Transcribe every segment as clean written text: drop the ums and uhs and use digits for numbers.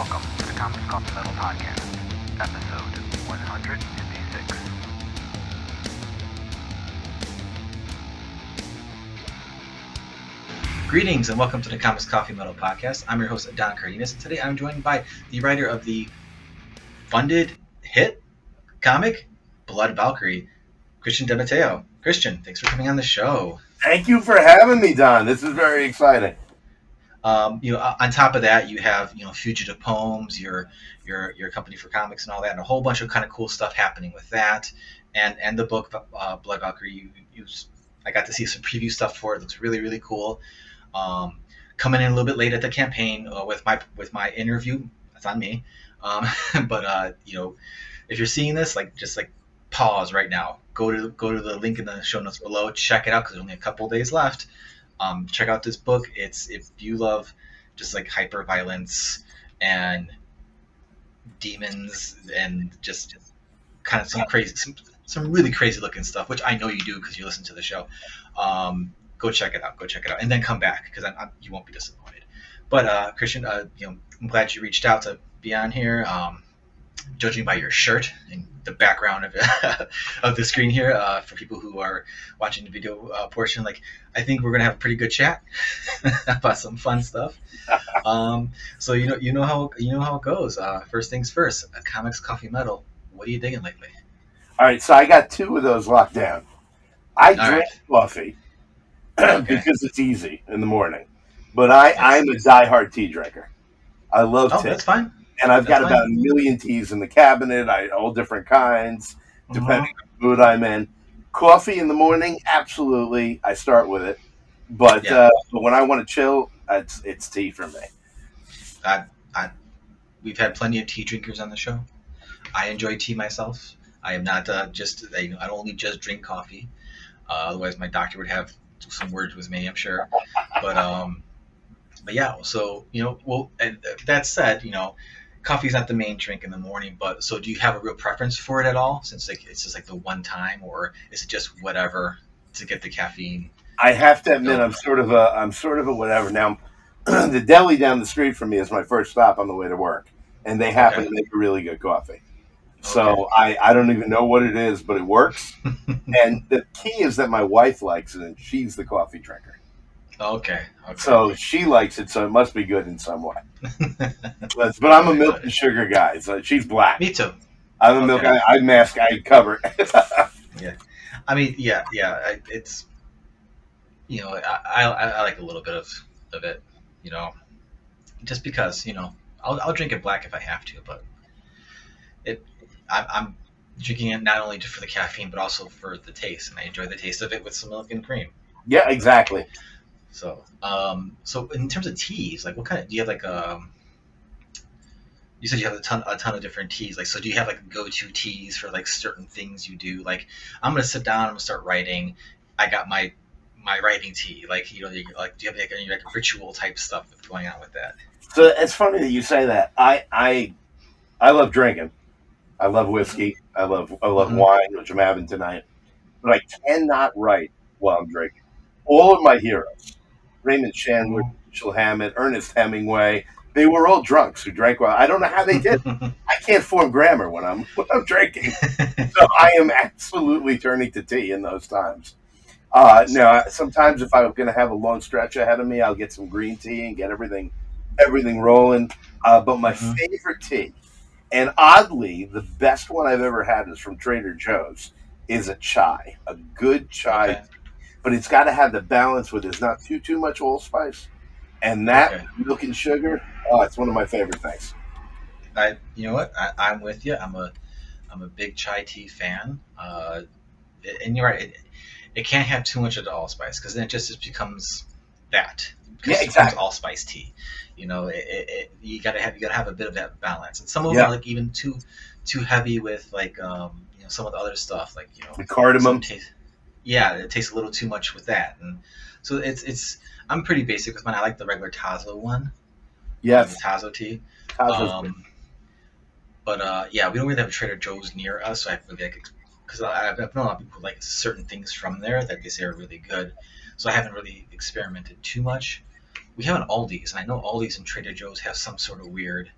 Welcome to the Comics Coffee Metal Podcast, episode 156. Greetings and welcome to the Comics Coffee Metal Podcast. I'm your host, Don Cardenas, and today I'm joined by the writer of the funded hit comic, Blood Valkyrie, Christian De Matteo. Christian, thanks for coming on the show. Thank you for having me, Don. This is very exciting. On top of that, you have Fugitive Poems, your company for comics and all that, and a whole bunch of kind of cool stuff happening with that, and the book Blood Valkyrie. I got to see some preview stuff for it. It looks really, really cool. Coming in a little bit late at the campaign with my interview. That's on me. But if you're seeing this, just pause right now. Go to the link in the show notes below. Check it out because there's only a couple days left. Check out this book. If you love just hyper violence and demons and just kind of some really crazy looking stuff, which I know you do because you listen to the show. Go check it out, and then come back because you won't be disappointed. But Christian, I'm glad you reached out to be on here. Judging by your shirt and the background of the screen here, for people who are watching the video portion, I think we're gonna have a pretty good chat about some fun stuff. So you know how it goes. First things first, Comics Coffee Metal. What are you digging lately? All right, so I got two of those locked down. I drink coffee because it's easy in the morning, but I'm a diehard tea drinker. I love tea. That's fine. And I've got about a million teas in the cabinet, all different kinds, depending on the mood I'm in. Coffee in the morning, absolutely. I start with it. But when I want to chill, it's tea for me. We've had plenty of tea drinkers on the show. I enjoy tea myself. I am not I don't only just drink coffee. Otherwise, my doctor would have some words with me, I'm sure. But yeah, so, and that said, coffee's not the main drink in the morning, but so do you have a real preference for it at all? Since it's just the one time, or is it just whatever to get the caffeine? I have to admit, I'm sort of a whatever. Now, the deli down the street from me is my first stop on the way to work, and they happen to make a really good coffee. So I don't even know what it is, but it works. And the key is that my wife likes it, and she's the coffee drinker. Okay. So she likes it, so it must be good in some way. But I'm a milk and sugar guy. So she's black. Me too. I'm a milk. I mask. I cover. Yeah. I mean, yeah. It's I like a little bit of it. Just because I'll drink it black if I have to, but I'm drinking it not only just for the caffeine but also for the taste, and I enjoy the taste of it with some milk and cream. Yeah, exactly. So, so in terms of teas, what kind of do you have? You said you have a ton of different teas. So do you have go-to teas for certain things you do? I'm gonna sit down, I'm gonna start writing. I got my writing tea. Do you have any ritual type stuff going on with that? So it's funny that you say that. I love drinking. I love whiskey. I love wine, which I'm having tonight. But I cannot write while I'm drinking. All of my heroes, Raymond Chandler, Rachel Hammett, Ernest Hemingway, they were all drunks who drank well. I don't know how they did. I can't form grammar when I'm drinking. So I am absolutely turning to tea in those times. Now, sometimes if I'm going to have a long stretch ahead of me, I'll get some green tea and get everything rolling. But my favorite tea, and oddly, the best one I've ever had is from Trader Joe's, is a chai, a good chai. Okay. But it's got to have the balance with it's not too much allspice, and that milk and sugar. Oh, it's one of my favorite things. You know what? I'm with you. I'm a big chai tea fan. And you're right. It can't have too much of the allspice because then it just becomes that. Yeah, exactly. Allspice tea. You gotta have a bit of that balance. And some of them are even too heavy with some of the other stuff the cardamom. It tastes a little too much with that, and so it's. I'm pretty basic with mine. I like the regular Tazo one. Yes, the Tazo tea. Tazo's but we don't really have a Trader Joe's near us, so I really because I've known a lot of people who like certain things from there that they say are really good. So I haven't really experimented too much. We have an Aldi's, and I know Aldi's and Trader Joe's have some sort of weird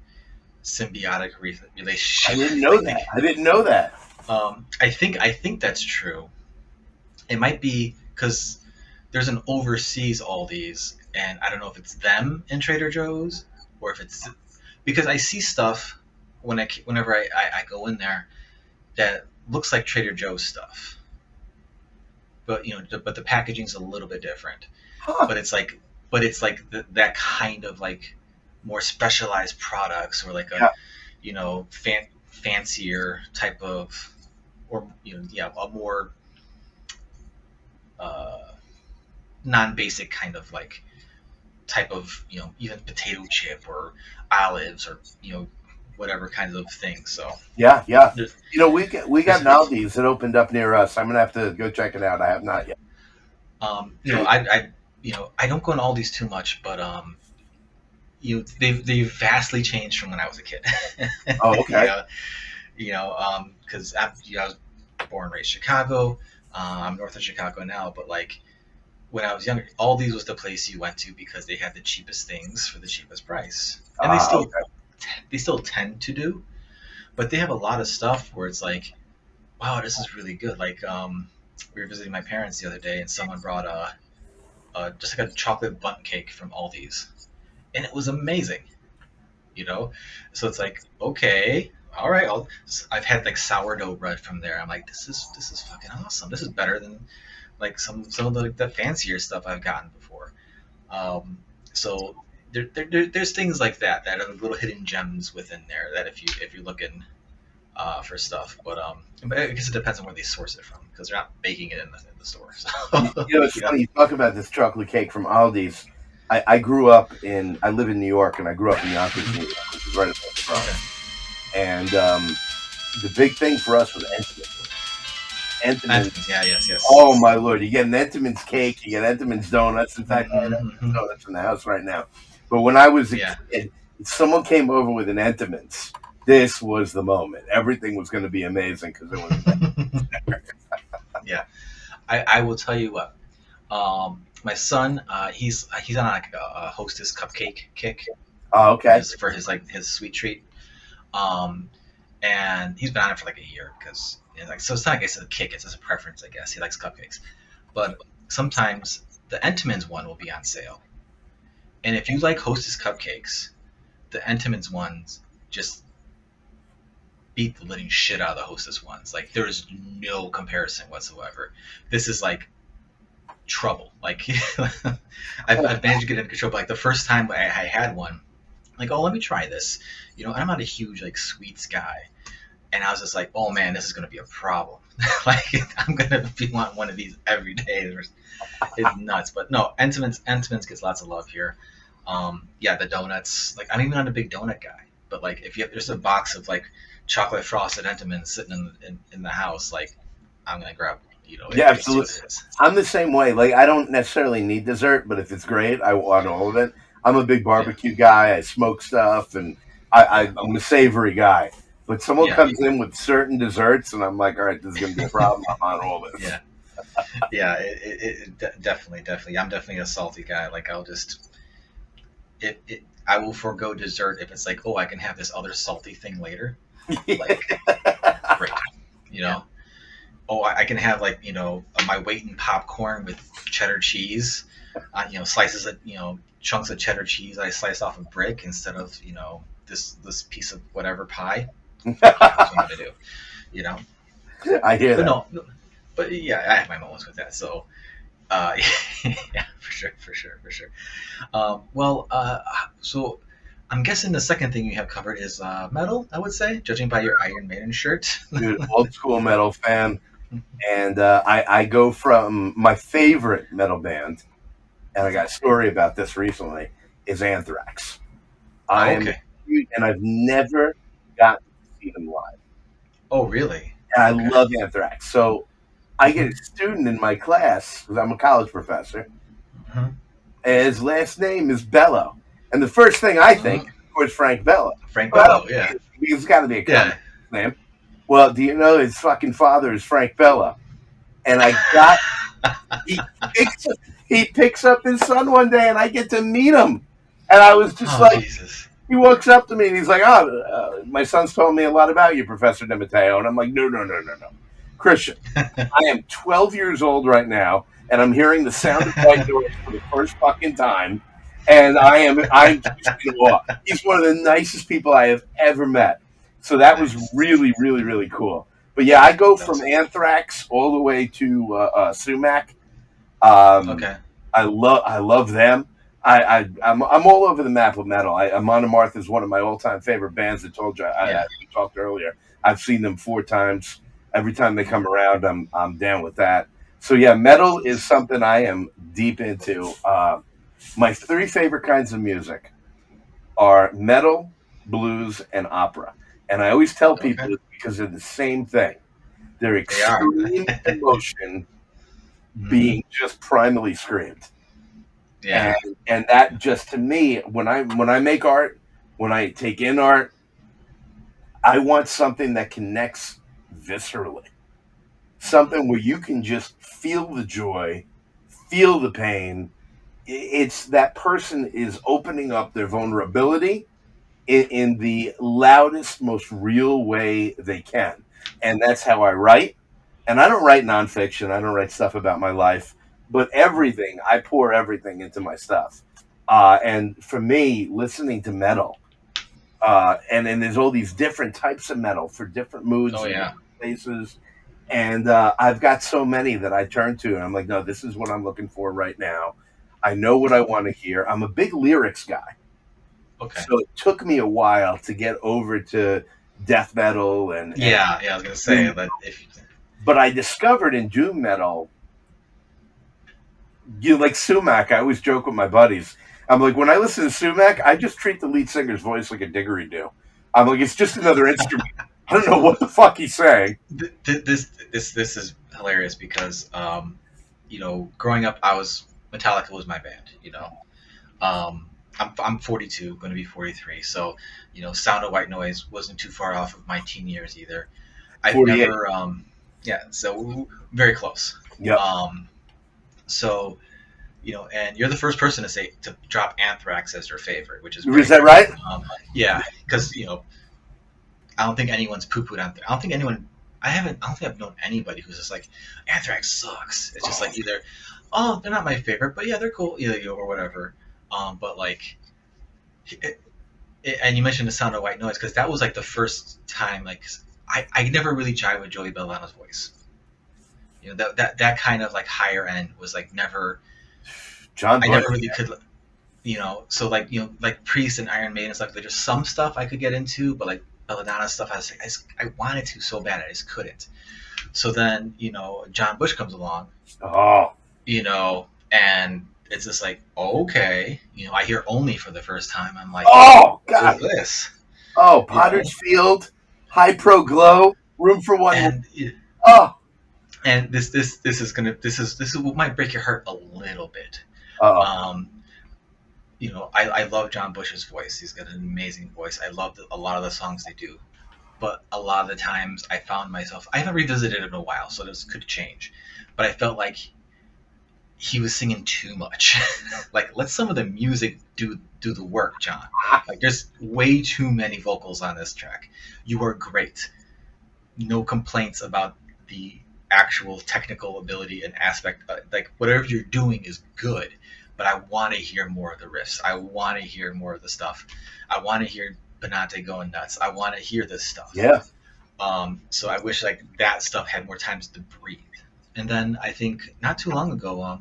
symbiotic relationship. I didn't know that. I didn't know that. I think that's true. It might be because there's an overseas Aldi's, and I don't know if it's them in Trader Joe's or if it's because I see stuff whenever I go in there that looks like Trader Joe's stuff, but but the packaging's a little bit different. Huh. But it's like that kind of like more specialized products or like a fancier type of or a more non-basic kind of like type of even potato chip or olives or whatever kinds of things. So Yeah. there's, We got an Aldi's that opened up near us. I'm gonna have to go check it out. I have not yet. I don't go in Aldi's too much, but they've vastly changed from when I was a kid. Oh, okay. Because I was born and raised Chicago. I'm north of Chicago now, but like when I was younger, Aldi's was the place you went to because they had the cheapest things for the cheapest price, and they still tend to do, but they have a lot of stuff where it's like, wow, this is really good. Like we were visiting my parents the other day, and someone brought just like a chocolate bundt cake from Aldi's, and it was amazing. So it's like, okay, all right, I've had like sourdough bread from there. I'm like, this is fucking awesome. This is better than like some of the fancier stuff I've gotten before. So there's things like that are little hidden gems within there that if you're looking for stuff, but I guess it depends on where they source it from because they're not baking it in the store. So. It's funny you talk about this chocolate cake from Aldi's. I live in New York, and I grew up in Yonkers, New York, which is right above the Bronx. Okay. And the big thing for us was Entenmann's. Yeah, yes. Oh my lord! You get an Entenmann's cake, you get Entenmann's donuts. In fact, I have Entenmann's donuts in the house right now. But when I was a kid, if someone came over with an Entenmann's, this was the moment. Everything was going to be amazing because it was. Yeah, I will tell you what. My son, he's on like a Hostess cupcake kick. Oh, okay. For his sweet treat. And he's been on it for like a year because so it's not like it's a kick, it's just a preference, I guess. He likes cupcakes, but sometimes the Entenmann's one will be on sale, and if you like Hostess cupcakes, the Entenmann's ones just beat the living shit out of the Hostess ones. Like there is no comparison whatsoever. This is like trouble. Like I've managed to get into control. But like the first time I had one, like, oh, let me try this. I'm not a huge like sweets guy, and I was just like, oh man, this is gonna be a problem. Like I'm gonna want one of these every day. It's nuts. But no, Entenmann's gets lots of love here. The donuts. Like I'm even not a big donut guy, but like if there's a box of like chocolate frosted Entenmann's sitting in the house, like I'm gonna grab. Yeah, absolutely. I'm the same way. Like I don't necessarily need dessert, but if it's great, I want all of it. I'm a big barbecue guy. I smoke stuff, and I'm a savory guy. But someone comes in with certain desserts, and I'm like, all right, this is going to be a problem. I'm on all this. Yeah. Definitely. I'm definitely a salty guy. Like I'll just, I will forego dessert if it's like, oh, I can have this other salty thing later. Like, great. Oh, I can have like my weight in popcorn with cheddar cheese. Slices of chunks of cheddar cheese I slice off a brick instead of this piece of whatever pie. That's what I'm gonna do. I hear that. No, but yeah, I have my moments with that. So, yeah, for sure. So I'm guessing the second thing you have covered is metal. I would say, judging by your Iron Maiden shirt. Dude, old school metal fan, and I go from my favorite metal band. And I got a story about this recently, is Anthrax. And I've never gotten to see them live. Oh, really? And I love Anthrax. So I get a student in my class, because I'm a college professor, and his last name is Bello. And the first thing I think, of course, Frank Bello. Frank Bello, yeah. He's got to be a common name. Well, do you know his fucking father is Frank Bello? And he picks up his son one day, and I get to meet him. And I was just Jesus. he walks up to me and he's like, "Oh, my son's told me a lot about you, Professor De Matteo." And I'm like, "No, no, no, no, no, Christian. I am 12 years old right now, and I'm hearing the sound of white noise for the first fucking time, and I'm just in awe. He's one of the nicest people I have ever met. So that was really, really, really cool. But yeah, I go from Anthrax all the way to Sumac. Okay. I love them. I'm all over the map with metal. Monomarth is one of my all time favorite bands. I told you we talked earlier. I've seen them 4 times. Every time they come around, I'm down with that. So yeah, metal is something I am deep into. My 3 favorite kinds of music are metal, blues, and opera. And I always tell people it's because they're the same thing. They're extreme emotion being just primally screamed. Yeah. And that just, to me, when I make art, when I take in art, I want something that connects viscerally. Something where you can just feel the joy, feel the pain. It's that person is opening up their vulnerability in the loudest, most real way they can. And that's how I write. And I don't write nonfiction. I don't write stuff about my life. But everything, I pour everything into my stuff. And for me, listening to metal, and then there's all these different types of metal for different moods and different places. And I've got so many that I turn to, and I'm like, no, this is what I'm looking for right now. I know what I want to hear. I'm a big lyrics guy. Okay. So it took me a while to get over to death metal and I was gonna say that but I discovered in doom metal, like Sumac. I always joke with my buddies. I'm like, when I listen to Sumac, I just treat the lead singer's voice like a didgeridoo. I'm like, it's just another instrument. I don't know what the fuck he's saying. This is hilarious because growing up, Metallica was my band. I'm 42, going to be 43. So, Sound of White Noise wasn't too far off of my teen years either. I've 48. never, so very close. Yep. So, and you're the first person to drop Anthrax as your favorite, which is that right? Yeah, because I don't think anyone's poo-pooed Anthrax. I don't think I've known anybody who's just like, Anthrax sucks. It's just like either, oh, they're not my favorite, but yeah, they're cool, or whatever. But like, and you mentioned the Sound of White Noise because that was like the first time like I never really jived with Joey Belladonna's voice. That kind of like higher end was like never. John Bush, I never really could, So like like Priest and Iron Maiden and stuff. There's just some stuff I could get into, but like Belladonna stuff, I wanted to so bad, I just couldn't. So then John Bush comes along. Oh. And it's just like, okay, I hear Only for the first time. I'm like, oh god, what is this? Oh, Potter's Field, High Pro Glow, Room for One. And this is what might break your heart a little bit. Uh-oh. I love John Bush's voice. He's got an amazing voice. I love a lot of the songs they do, but a lot of the times I found myself, I haven't revisited it in a while, so this could change, but I felt like he was singing too much. Like, let some of the music do the work, John. Like, there's way too many vocals on this track. You are great. No complaints about the actual technical ability and aspect. Like, whatever you're doing is good, but I want to hear more of the riffs. I want to hear more of the stuff. I want to hear Benante going nuts. I want to hear this stuff. Yeah. So I wish like that stuff had more times to breathe. And then I think not too long ago,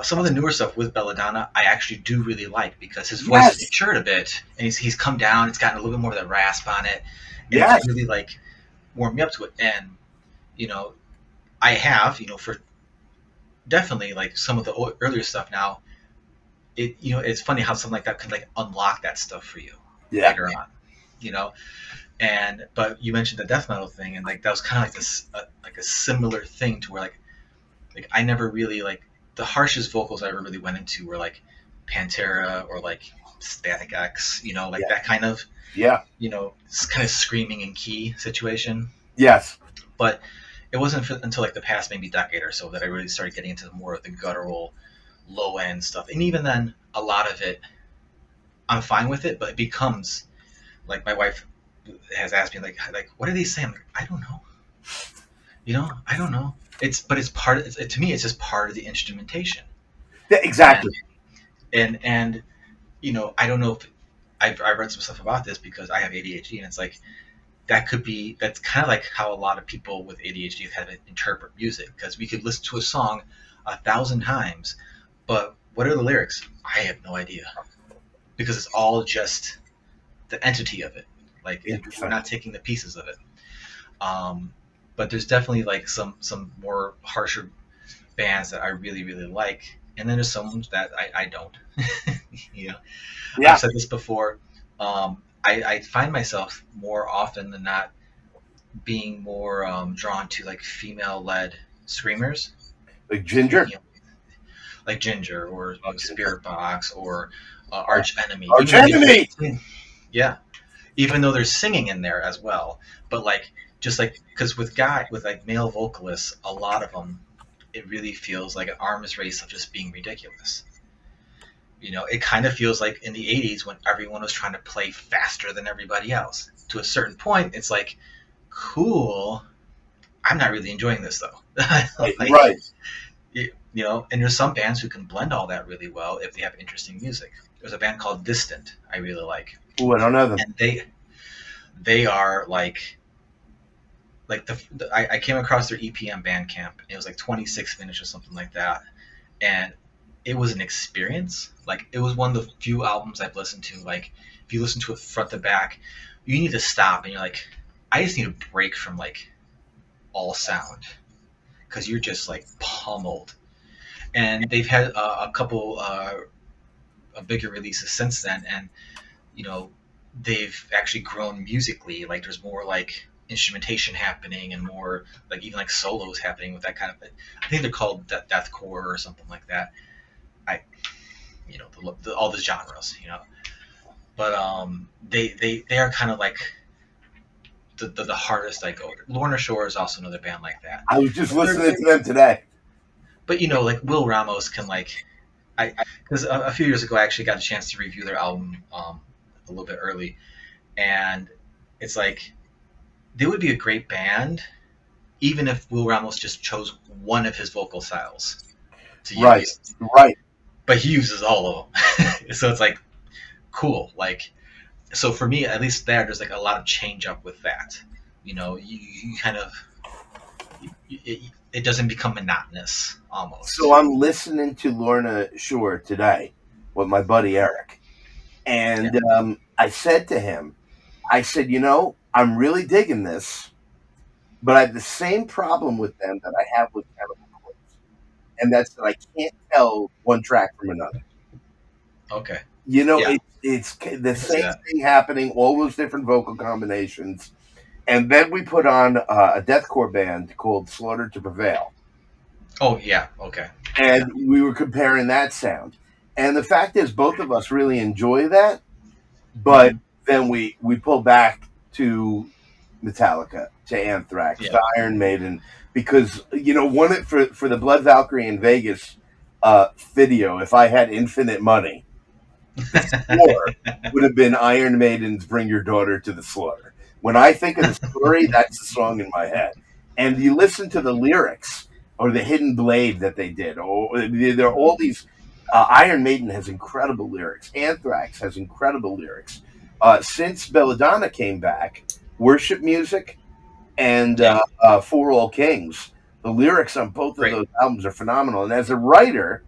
some of the newer stuff with Belladonna, I actually do really like because his voice has matured a bit, and he's come down. It's gotten a little bit more of that rasp on it. And it's really like warmed me up to it. And I have for definitely like some of the earlier stuff now. It's funny how something like that could like unlock that stuff for you later on. But you mentioned the death metal thing, and like that was kind of like this like a similar thing to where like I never really like the harshest vocals I ever really went into were like Pantera or like Static X, that kind of kind of screaming in key situation. Yes. But it wasn't until like the past maybe decade or so that I really started getting into more of the guttural, low end stuff, and even then, a lot of it I'm fine with it, but it becomes like my wife has asked me like what are they saying? I'm like, I don't know. I don't know. It's part. To me, it's just part of the instrumentation. Yeah, And exactly. and I don't know if I read some stuff about this because I have ADHD, and it's like that's kind of like how a lot of people with ADHD have to interpret music, because we could listen to a song 1,000 times, but what are the lyrics? I have no idea, because it's all just the entity of it. Like we're Interesting. not taking the pieces of it. Um, but there's definitely like some more harsher bands that I really really like, and then there's some that I don't. you know, I've Yeah, said this before. I find myself more often than not being more drawn to like female led screamers, like Ginger. you know, like Ginger or Oh, Ginger. Spirit Box or Oh, Arch Enemy, Arch even though Enemy. yeah, even though there's singing in there as well. But like just like because with like male vocalists, a lot of them, it really feels like an arms race of just being ridiculous. It kind of feels like in the 80s when everyone was trying to play faster than everybody else. To a certain point, it's like, cool. I'm not really enjoying this though. like, Right. and there's some bands who can blend all that really well if they have interesting music. There's a band called Distant I really like, Ooh, I don't know them. and they are like I came across their EPM Bandcamp. And it was like 26 minutes or something like that, and it was an experience. Like it was one of the few albums I've listened to. Like if you listen to it front to back, you need to stop and you're like, I just need a break from like all sound, because you're just like pummeled. And they've had a couple bigger releases since then, and you know they've actually grown musically. Like there's more like instrumentation happening and more like even like solos happening with that kind of. I think they're called deathcore or something like that. I all the genres, but they are kind of like the hardest I go. Lorna Shore is also another band like that. I was just But listening to them today. but like Will Ramos can like I because a few years ago I actually got a chance to review their album a little bit early, and it's like they would be a great band even if Will Ramos just chose one of his vocal styles to Right. use, Right. but he uses all of them. So it's like cool. Like so for me at least there's like a lot of change up with that. You kind of it doesn't become monotonous So almost. I'm listening to Lorna Shore today with my buddy Eric, Yeah. and I said to him, I said, I'm really digging this, but I have the same problem with them that I have with Chemical Corpse, and that's that I can't tell one track from another. Okay. You know, Yeah. it's the I can see same that. thing happening, all those different vocal combinations. And then we put on a deathcore band called Slaughter to Prevail, Oh yeah. Okay. Yeah. and we were comparing that sound. And the fact is, both of us really enjoy that, but Hmm. then we pull back to Metallica, to Anthrax, Yeah. to Iron Maiden, because one for the Blood Valkyrie in Vegas video. If I had infinite money, the score would have been Iron Maiden's "Bring Your Daughter to the Slaughter." When I think of the story, that's the song in my head. And you listen to the lyrics or the Hidden Blade that they did, or there are all these. Iron Maiden has incredible lyrics. Anthrax has incredible lyrics. Since Belladonna came back, worship music and Yeah. For All Kings, the lyrics on both of Great. those albums are phenomenal. And as a writer,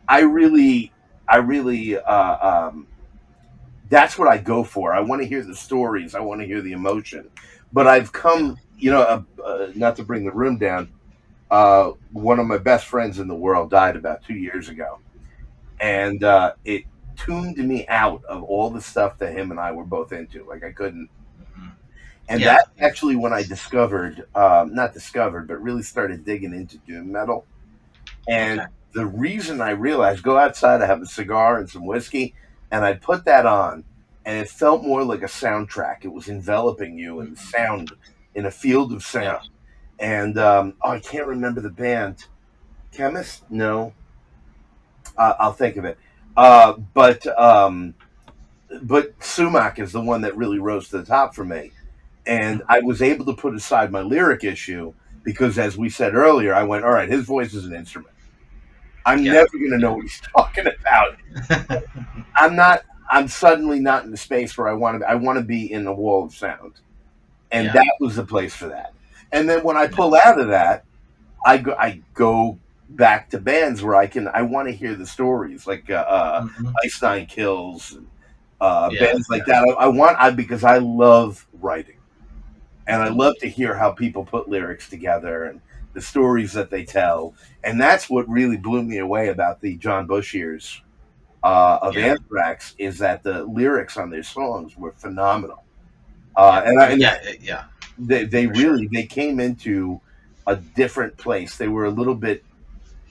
I really, that's what I go for. I want to hear the stories. I want to hear the emotion. But I've Yeah. come, not to bring the room down. One of my best friends in the world died about 2 years ago, and it tuned me out of all the stuff that him and I were both into. Like I couldn't. Hmm. And Yeah. that's actually when I discovered, not discovered, but really started digging into doom metal. And Okay. the reason I realized, go outside, I have a cigar and some whiskey, and I'd put that on, and it felt more like a soundtrack. It was enveloping you in Hmm. sound, in a field of Yeah. sound. And I can't remember the band. Chemist? No, I'll think of it. But but Sumac is the one that really rose to the top for me. And I was able to put aside my lyric issue because, as we said earlier, I went, all right, his voice is an instrument. I'm Yeah. never going to know what he's talking about. I'm not. I'm suddenly not in the space where I want to. I want to be in the wall of sound, and Yeah. that was the place for that. And then when I pull out of that, I go back to bands where I want to hear the stories like Mhm. Ice Nine Kills, Yeah. bands like that. Because I love writing, and I Mhm. love to hear how people put lyrics together and the stories that they tell. And that's what really blew me away about the John Bush years of Yeah. Anthrax, is that the lyrics on their songs were phenomenal. Yeah. And Yeah. they For sure. really they came into a different place. They were a little bit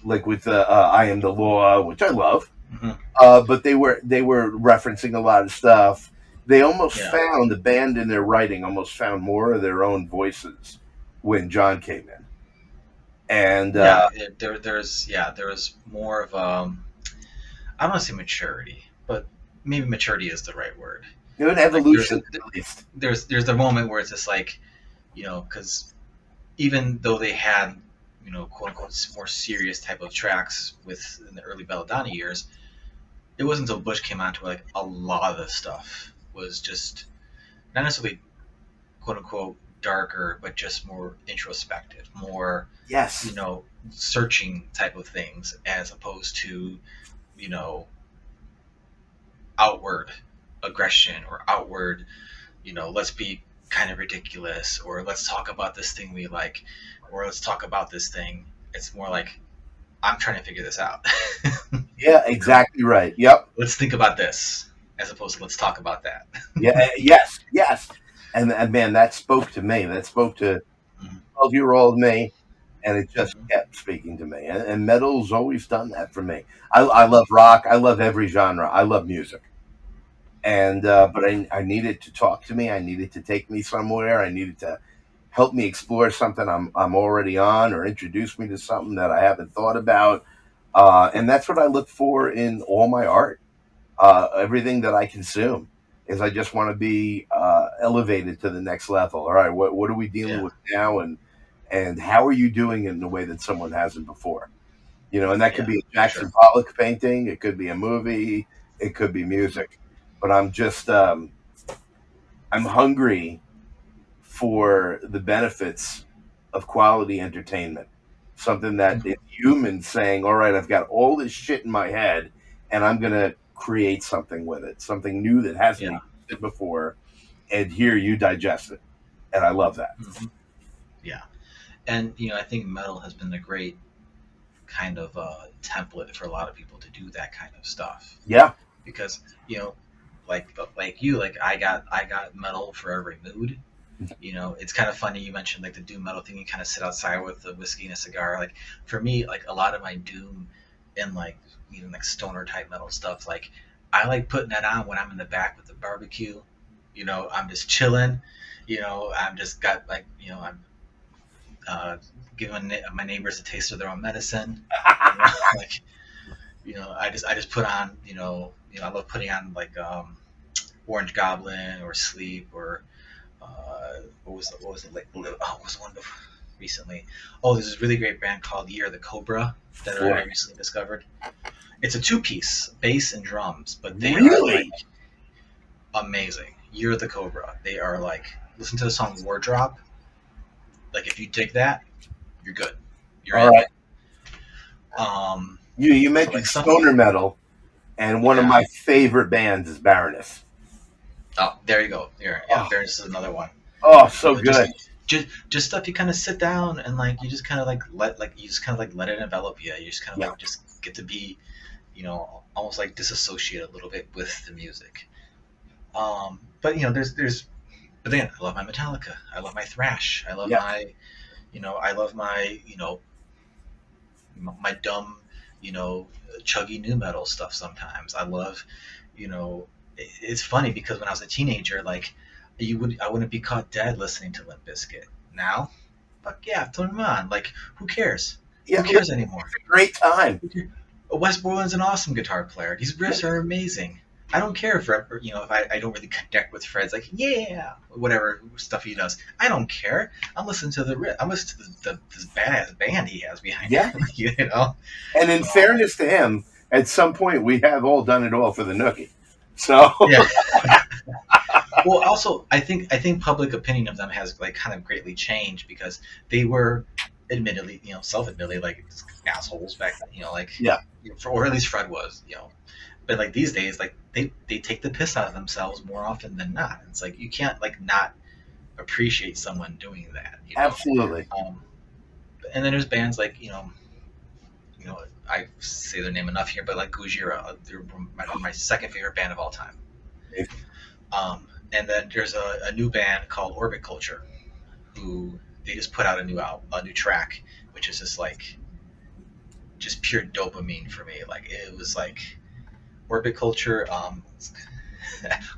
like with "I Am the Law," which I love, Mhm. but they were referencing a lot of stuff. They almost Yeah. found the band in their writing almost found more of their own voices when John came in, and Yeah. There was more of I don't want to say maturity, but maybe maturity is the right word. an Like evolution at least. there's the moment where it's just like, because even though they had, quote unquote more serious type of tracks with in the early Belladonna years, it wasn't until Bush came on to where like a lot of the stuff was just not necessarily quote unquote darker, but just more introspective, more Yes, searching type of things as opposed to you know outward aggression or outward, let's be kind of ridiculous, or let's talk about this thing we like, or let's talk about this thing. It's more like I'm trying to figure this out. yeah, exactly right. Yep. Let's think about this as opposed to let's talk about that. Yeah. Yes. Yes. And man, that spoke to me. That spoke to Mhm. 12-year-old me, and it just Mhm. kept speaking to me. And metal's always done that for me. I love rock. I love every genre. I love music. And but I needed to talk to me. I needed to take me somewhere. I needed to help me explore something I'm already on, or introduce me to something that I haven't thought about. And that's what I look for in all my art. Everything that I consume is I just want to be elevated to the next level. All right, what are we dealing Yeah, with now, and how are you doing it in a way that someone hasn't before? And that could yeah, be a for Jackson sure. Pollock painting, it could be a movie, it could be Mhm. music. But I'm hungry for the benefits of quality entertainment. Something that is Mhm. human saying, all right, I've got all this shit in my head and I'm going to create something with it, something new that hasn't Yeah. existed before. And here you digest it. And I love that. Mhm. Yeah. And I think metal has been a great kind of template for a lot of people to do that kind of stuff Yeah. because like you, like I got metal for every mood. It's kind of funny you mentioned like the doom metal thing. You kind of sit outside with a whiskey and a cigar. Like for me, like a lot of my doom and like even like stoner type metal stuff. Like I like putting that on when I'm in the back with the barbecue. I'm just chilling. I'm just got like I'm uh, giving my neighbors a taste of their own medicine. Like I just put on I love putting on like Orange Goblin or Sleep or what was it like? Oh, what was the one before, recently? Oh, there's this really great band called Year of the Cobra that I Right. recently discovered. It's a two-piece, bass and drums, but they are like Really? amazing. Year of the Cobra. They are like listen to the song Wardrop. Like if you dig that, you're good. You're All in. right. Um, You so mentioned like stuff. stoner metal, and one of Yeah. my favorite bands is Baroness. Oh, there you go. Here, yeah. Oh, There's another one. so Just good. just stuff you kind of sit down and like you just kind of let it envelop you. You just kind of Yeah. like just get to be, almost like disassociate a little bit with the music. But but then I love my Metallica. I love my thrash. I love Yeah. my, I love my, my dumb, you know, chuggy new metal stuff. Sometimes I love, it's funny because when I was a teenager, like I wouldn't be caught dead listening to Limp Bizkit. Now, fuck yeah, throw them on. Like, who cares? Yeah. Who It's cares anymore? a great time. Wes Borland's an awesome guitar player. These riffs are amazing. I don't care if if I don't really connect with Fred's like yeah whatever stuff he does. I don't care. I'm listening to I'm listening to this badass band he has behind Yeah. him. You know. And in fairness to him, at some point we have all done it all for the nookie. So Yeah. Well, also I think public opinion of them has like kind of greatly changed because they were admittedly self-admittedly like assholes back then. Like yeah, or at least Fred was. But like these days, like they take the piss out of themselves more often than not. It's like you can't like not appreciate someone doing that. absolutely. And then there's bands like I say their name enough here, but like Gujira, they're my second favorite band of all time. And then there's a new band called Orbit Culture, who they just put out a new track, which is just pure dopamine for me. Like it was like Orbit Culture. Of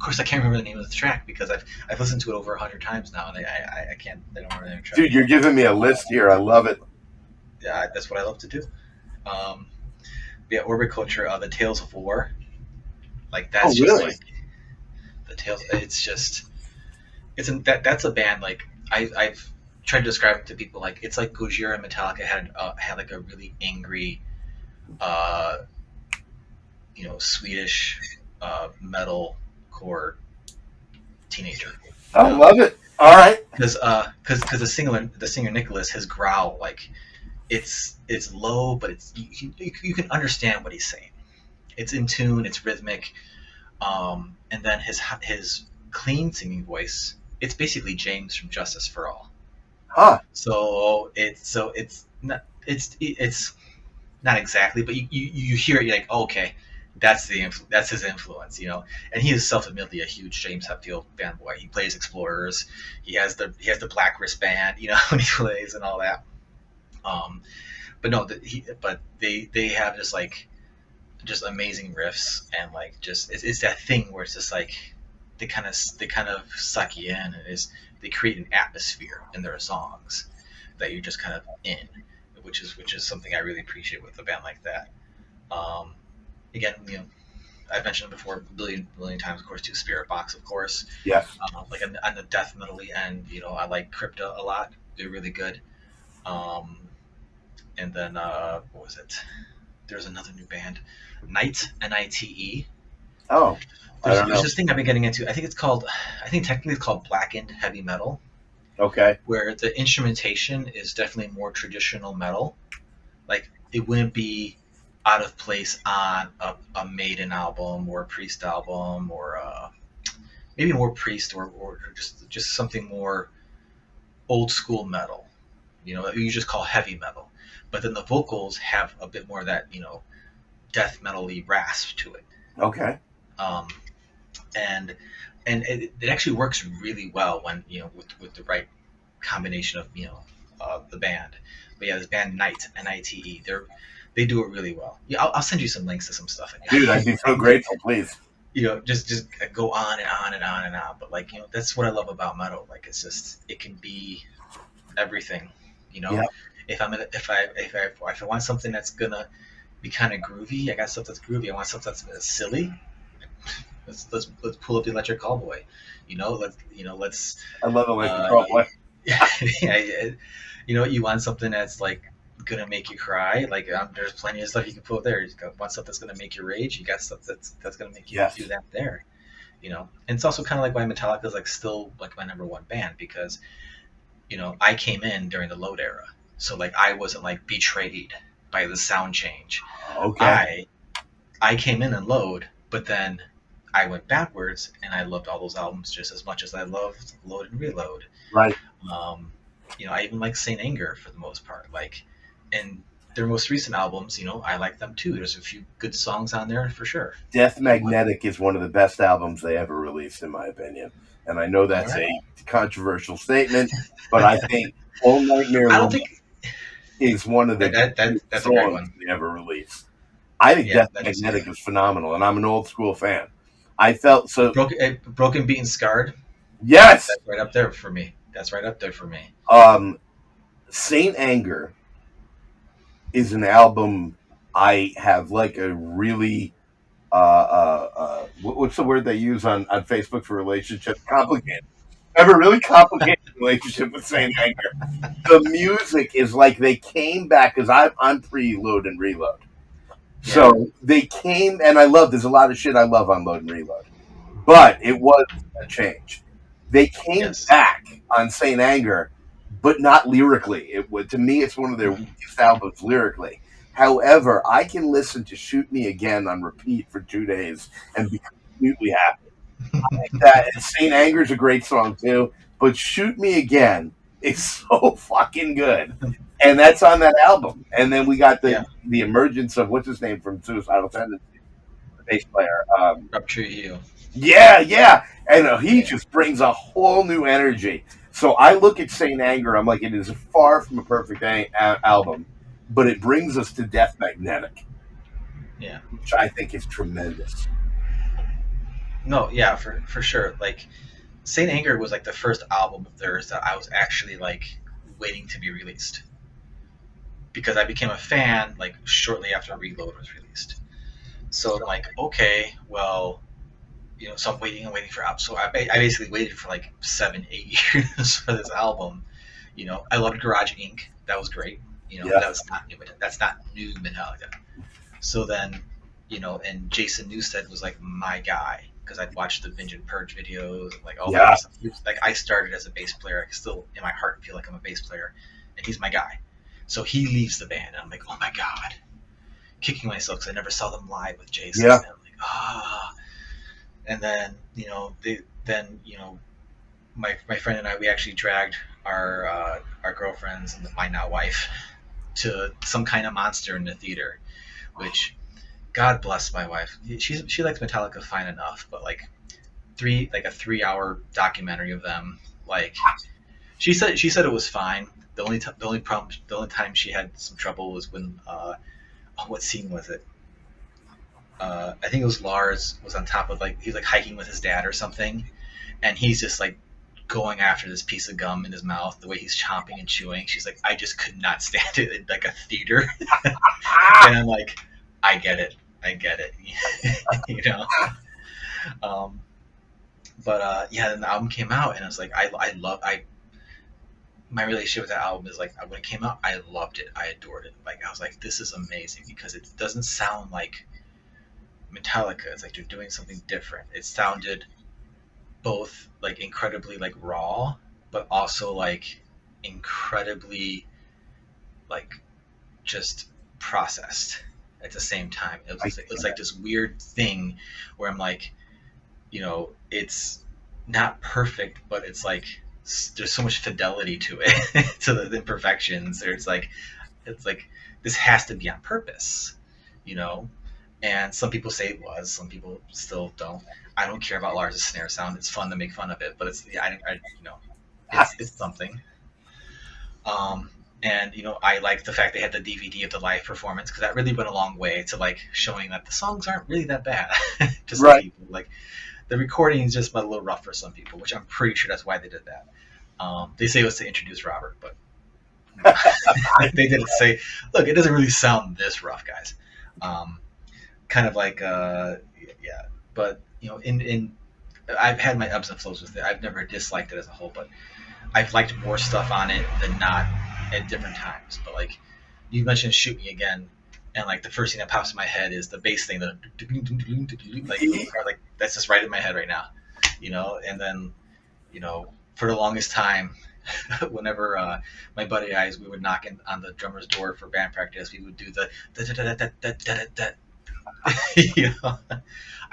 course, I can't remember the name of the track because I've listened to it over 100 times now, and I can't. I don't remember the name of the track. Dude, you're giving me a list here. I love it. Yeah, that's what I love to do. Yeah, Orbit Culture, the Tales of War. Like that's really? just like the Tales. That's a band like I've tried to describe it to people like it's like Gojira and Metallica had like a really angry, uh, Swedish metal core teenager. I love it. All right. Because the singer Nicholas, his growl like it's low, but you can understand what he's saying. It's in tune, it's rhythmic, and then his clean singing voice. It's basically James from Justice for All. Huh. So it's not exactly, but you hear it, you're like, oh, okay, that's his influence, And he is self-admittedly a huge James Hetfield fanboy. He plays Explorers. He has the black wristband, when he plays and all that. But no, but they have just amazing riffs and like just it's that thing where it's just like they kind of suck you in and they create an atmosphere in their songs that you're just kind of in, which is something I really appreciate with a band like that. Again, I've mentioned it before a billion times, of course, too. Spirit Box, of course. Yes. Like on the death metal end, I like Crypta a lot. They're really good. And then what was it? There's another new band, Nite, Nite. Oh, There's this thing I've been getting into. I think technically it's called blackened heavy metal. Okay. Where the instrumentation is definitely more traditional metal. Like it wouldn't be out of place on a Maiden album or a Priest album or maybe more Priest or just something more old school metal. You just call heavy metal. But then the vocals have a bit more of that, death metal-y rasp to it. Okay. And it actually works really well when with the right combination of the band. But yeah, this band Nite, Nite, they do it really well. Yeah, I'll send you some links to some stuff. Dude, I'd be so grateful, please. Just go on and on and on and on. But like that's what I love about metal. Like it's just it can be everything. Yeah. If I want something that's gonna be kind of groovy, I got stuff that's groovy. I want stuff that's silly. Let's pull up the Electric Callboy. Let's. I love Electric Callboy. Yeah, you want something that's like gonna make you cry. Like there's plenty of stuff you can put there. You want stuff that's gonna make you rage. You got stuff that's gonna make you do that there. And it's also kind of like why Metallica is like still like my number one band because, I came in during the Load era. So like I wasn't like betrayed by the sound change. Okay. I came in and Load, but then I went backwards and I loved all those albums just as much as I loved Load and Reload. Right. I even like Saint Anger for the most part. Like, and their most recent albums, I like them too. There's a few good songs on there for sure. Death Magnetic is one of the best albums they ever released, in my opinion. And I know that's a controversial statement, but I think All Nightmare is one of the that's a great one they ever released. I think Death Magnetic is phenomenal, and I'm an old school fan. I felt so Broken, Beaten, Scarred. Yes, that's right up there for me. Saint Anger is an album I have like a really what's the word they use on Facebook for relationships? Complicated. I have a really complicated relationship with Saint Anger. The music is like they came back because I'm pre load and reload. Yeah. So they came, and I love. There's a lot of shit I love on load and reload, but it was a change. They came Yes. back on Saint Anger, but not lyrically. It would, to me, it's one of their weakest albums lyrically. However, I can listen to "Shoot Me Again" on repeat for 2 days and be completely happy. That Saint Anger is a great song too, but "Shoot Me Again" is so fucking good, and that's on that album. And then we got the emergence of what's his name from Suicidal Tendencies, the bass player. Rupture You. Yeah, and he just brings a whole new energy. So I look at Saint Anger, I'm like, it is far from a perfect album, but it brings us to Death Magnetic, which I think is tremendous. No, yeah, for sure. Like, Saint Anger was like the first album of theirs that I was actually like waiting to be released, because I became a fan like shortly after Reload was released. So I'm like, okay, well, so I'm waiting and waiting for albums. So I basically waited for like 7-8 years for this album. I loved Garage Inc. That was great. That was not new. That's not new Metallica. So then, and Jason Newsted was like my guy, because I'd watched the Binge and Purge videos, and like all that stuff. Like, I started as a bass player. I still, in my heart, feel like I'm a bass player, and he's my guy. So he leaves the band, and I'm like, oh my god, kicking myself because I never saw them live with Jason. Yeah. And I'm like, ah. And then, my friend and I, we actually dragged our girlfriends and my now wife to Some Kind of Monster in the theater, which, God bless my wife. She likes Metallica fine enough, but like a 3-hour documentary of them, like, she said it was fine. The only time she had some trouble was when what scene was it? I think it was Lars was on top of, like, he's like hiking with his dad or something, and he's just like going after this piece of gum in his mouth, the way he's chomping and chewing. She's like, I just could not stand it in like a theater. And I'm like, I get it. But then the album came out, and I was like, my relationship with that album is like, when it came out, I loved it. I adored it. Like, I was like, this is amazing, because it doesn't sound like Metallica. It's like they're doing something different. It sounded both like incredibly like raw, but also like incredibly like just processed at the same time. It was like this weird thing where I'm like, it's not perfect, but it's like there's so much fidelity to it, to the imperfections. It's like this has to be on purpose, And some people say it was. Some people still don't. I don't care about Lars' snare sound. It's fun to make fun of it, but it's something. And I like the fact they had the DVD of the live performance, because that really went a long way to like showing that the songs aren't really that bad. Just right. People, like, the recording is just a little rough for some people, which I'm pretty sure that's why they did that. They say it was to introduce Robert, but they didn't say, look, it doesn't really sound this rough, guys. Kind of like, but in I've had my ebbs and flows with it. I've never disliked it as a whole, but I've liked more stuff on it than not at different times. But like you mentioned, Shoot Me Again, and like the first thing that pops in my head is the bass thing, like that's just right in my head right now, And then, for the longest time, whenever my buddy and I, we would knock on the drummer's door for band practice, we would do the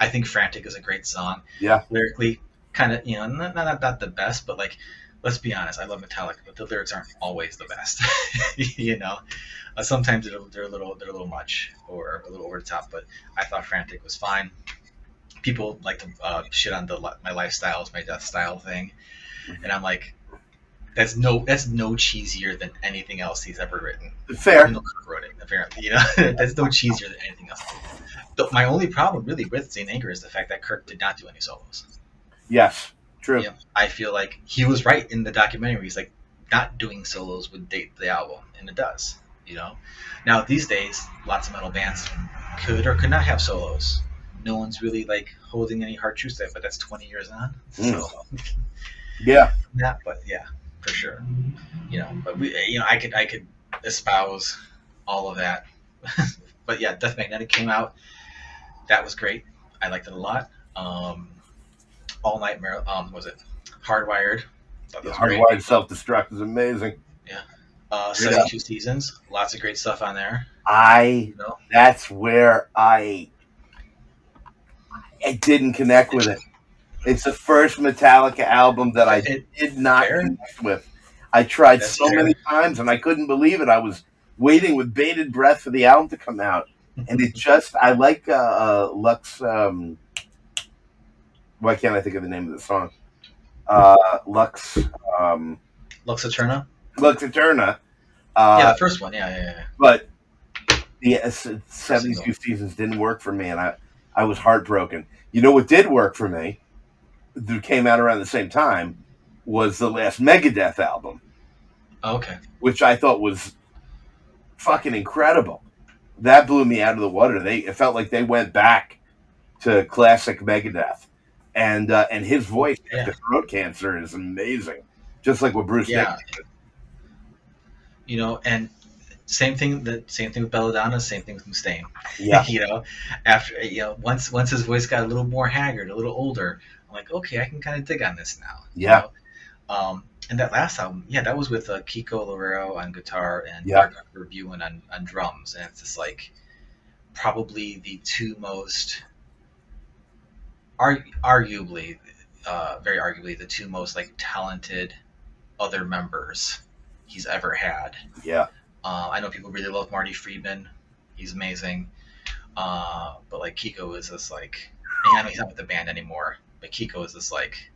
I think Frantic is a great song. Yeah. Lyrically, kind of, not the best, but like, let's be honest, I love Metallica, but the lyrics aren't always the best. Sometimes they're a little much or a little over the top, but I thought Frantic was fine. People like to shit on my lifestyles, my death style thing, and I'm like, that's no cheesier than anything else he's ever written. Fair. Kirk wrote it, apparently. That's no cheesier than anything else. My only problem really with Saint Anger is the fact that Kirk did not do any solos. Yes, true. I feel like he was right in the documentary. He's like, not doing solos would date the album, and it does. Now these days, lots of metal bands could or could not have solos. no one's really like holding any hard truths there. But that's 20 years on, so Yeah. but yeah, for sure. But I could espouse all of that. But yeah, Death Magnetic came out. That was great. I liked it a lot. All Nightmare. Was it Hardwired? Thought that was great. Hardwired Self-Destruct is amazing. Yeah. 72 Seasons. Lots of great stuff on there. That's where I didn't connect with it. It's the first Metallica album that I did not connect with. I tried many times and I couldn't believe it. I was waiting with bated breath for the album to come out, and I like Lux. Why can't I think of the name of the song? Lux. Lux Eterna. Lux Eterna. The first one. Yeah. But the 72 Seasons didn't work for me, and I was heartbroken. You know what did work for me, that came out around the same time, was the last Megadeth album. Okay. Which I thought was fucking incredible. That blew me out of the water. It felt like they went back to classic Megadeth. And his voice after throat cancer is amazing. Just like what Bruce did. And same thing with Belladonna, same thing with Mustaine. Yeah. After once his voice got a little more haggard, a little older, I'm like, okay, I can kind of dig on this now. Yeah. And that last album, that was with Kiko Loureiro on guitar and Dark Reviewing on drums, and it's just like probably the two most, arguably, very arguably, the two most like talented other members he's ever had. Yeah. I know people really love Marty Friedman. He's amazing. But like Kiko is this like, I know he's not with the band anymore, but Kiko is this like,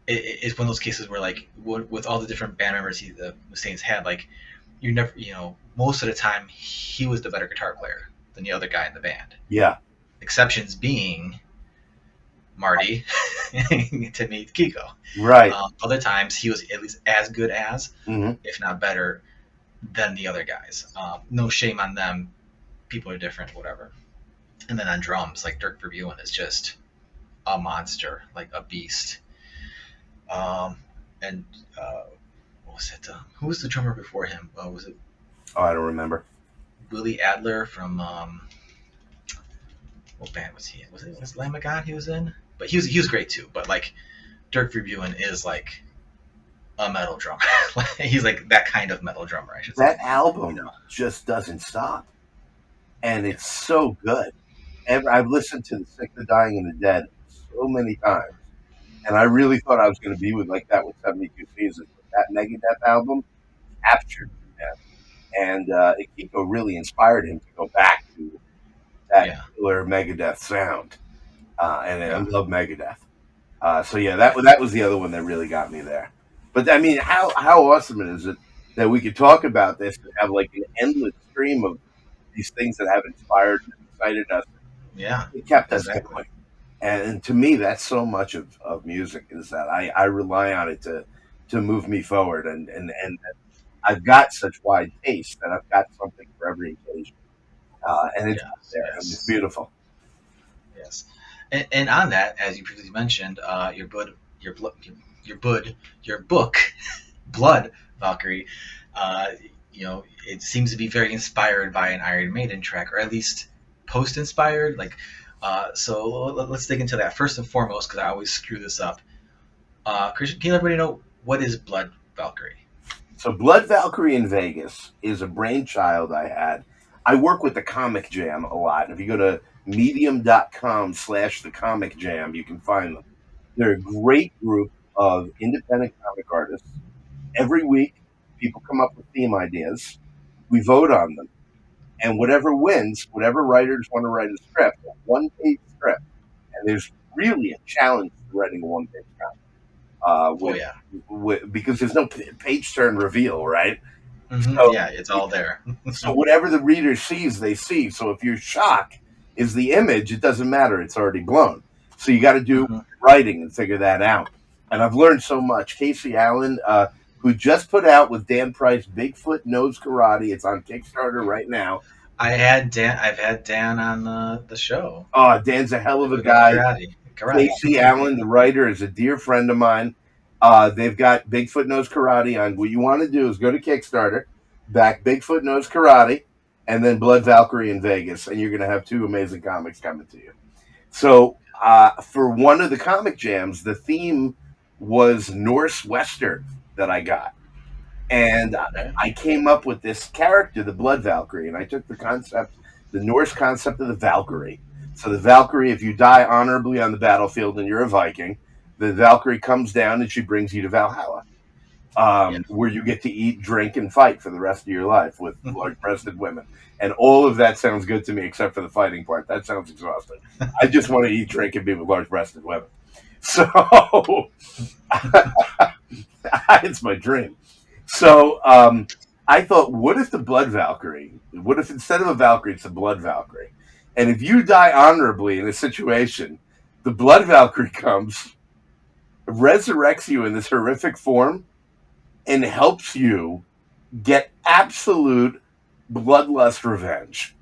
it's one of those cases where like with all the different band members the Mustaine's had, like you never, most of the time he was the better guitar player than the other guy in the band. Yeah. Exceptions being Marty to meet Kiko. Right. Other times he was at least as good as, if not better, than the other guys. No shame on them. People are different, whatever. And then on drums, like Dirk Verburen is just a monster, like a beast. And what was it? Who was the drummer before him? Was it? Oh, I don't remember. Willie Adler from what band was he in? Was Lamb of God he was in? But he was great too. But like Dirk Verburen is like a metal drummer. He's like that kind of metal drummer, I should say. That album just doesn't stop, and it's so good. I've listened to The Sick, the Dying, and the Dead so many times, and I really thought I was going to be with 72 Seasons. But that Megadeth album captured him, and Kiko really inspired him to go back to that killer Megadeth sound. And I love Megadeth. That was the other one that really got me there. But I mean, how awesome is it that we could talk about this and have like an endless stream of these things that have inspired and excited us. Yeah, it kept us going. And to me, that's so much of music, is that I rely on it to move me forward, and I've got such wide taste that I've got something for every occasion, and it's there, and it's beautiful. Yes, and on that, as you previously mentioned, your book, Blood Valkyrie, it seems to be very inspired by an Iron Maiden track, or at least post-inspired. Like, so let's dig into that first and foremost, because I always screw this up. Christian, can you let everybody know what is Blood Valkyrie? So Blood Valkyrie in Vegas is a brainchild I had. I work with the Comic Jam a lot. If you go to medium.com/the Comic Jam, you can find them. They're a great group of independent comic artists. Every week, people come up with theme ideas. We vote on them. And whatever wins, whatever writers want to write a script, a one-page script. And there's really a challenge to writing a one-page comic. Because there's no page turn reveal, right? Mm-hmm. So, it's all there. So whatever the reader sees, they see. So if your shock is the image, it doesn't matter. It's already blown. So you got to do writing and figure that out. And I've learned so much. Casey Allen, who just put out with Dan Price, Bigfoot Knows Karate. It's on Kickstarter right now. I've had Dan on the show. Oh, Dan's a hell of a With guy. Karate. Casey Allen, the writer, is a dear friend of mine. They've got Bigfoot Knows Karate on. What you want to do is go to Kickstarter, back Bigfoot Knows Karate, and then Blood Valkyrie in Vegas, and you're going to have two amazing comics coming to you. So, for one of the comic jams, the theme was Norse Western that I got. And I came up with this character, the Blood Valkyrie, and I took the Norse concept of the Valkyrie. So the Valkyrie, if you die honorably on the battlefield and you're a Viking, the Valkyrie comes down and she brings you to Valhalla, where you get to eat, drink, and fight for the rest of your life with large-breasted women. And all of that sounds good to me, except for the fighting part. That sounds exhausting. I just want to eat, drink, and be with large-breasted women. So it's my dream. So I thought, what if the Blood Valkyrie? What if instead of a Valkyrie, it's a Blood Valkyrie? And if you die honorably in a situation, the Blood Valkyrie comes, resurrects you in this horrific form, and helps you get absolute bloodlust revenge.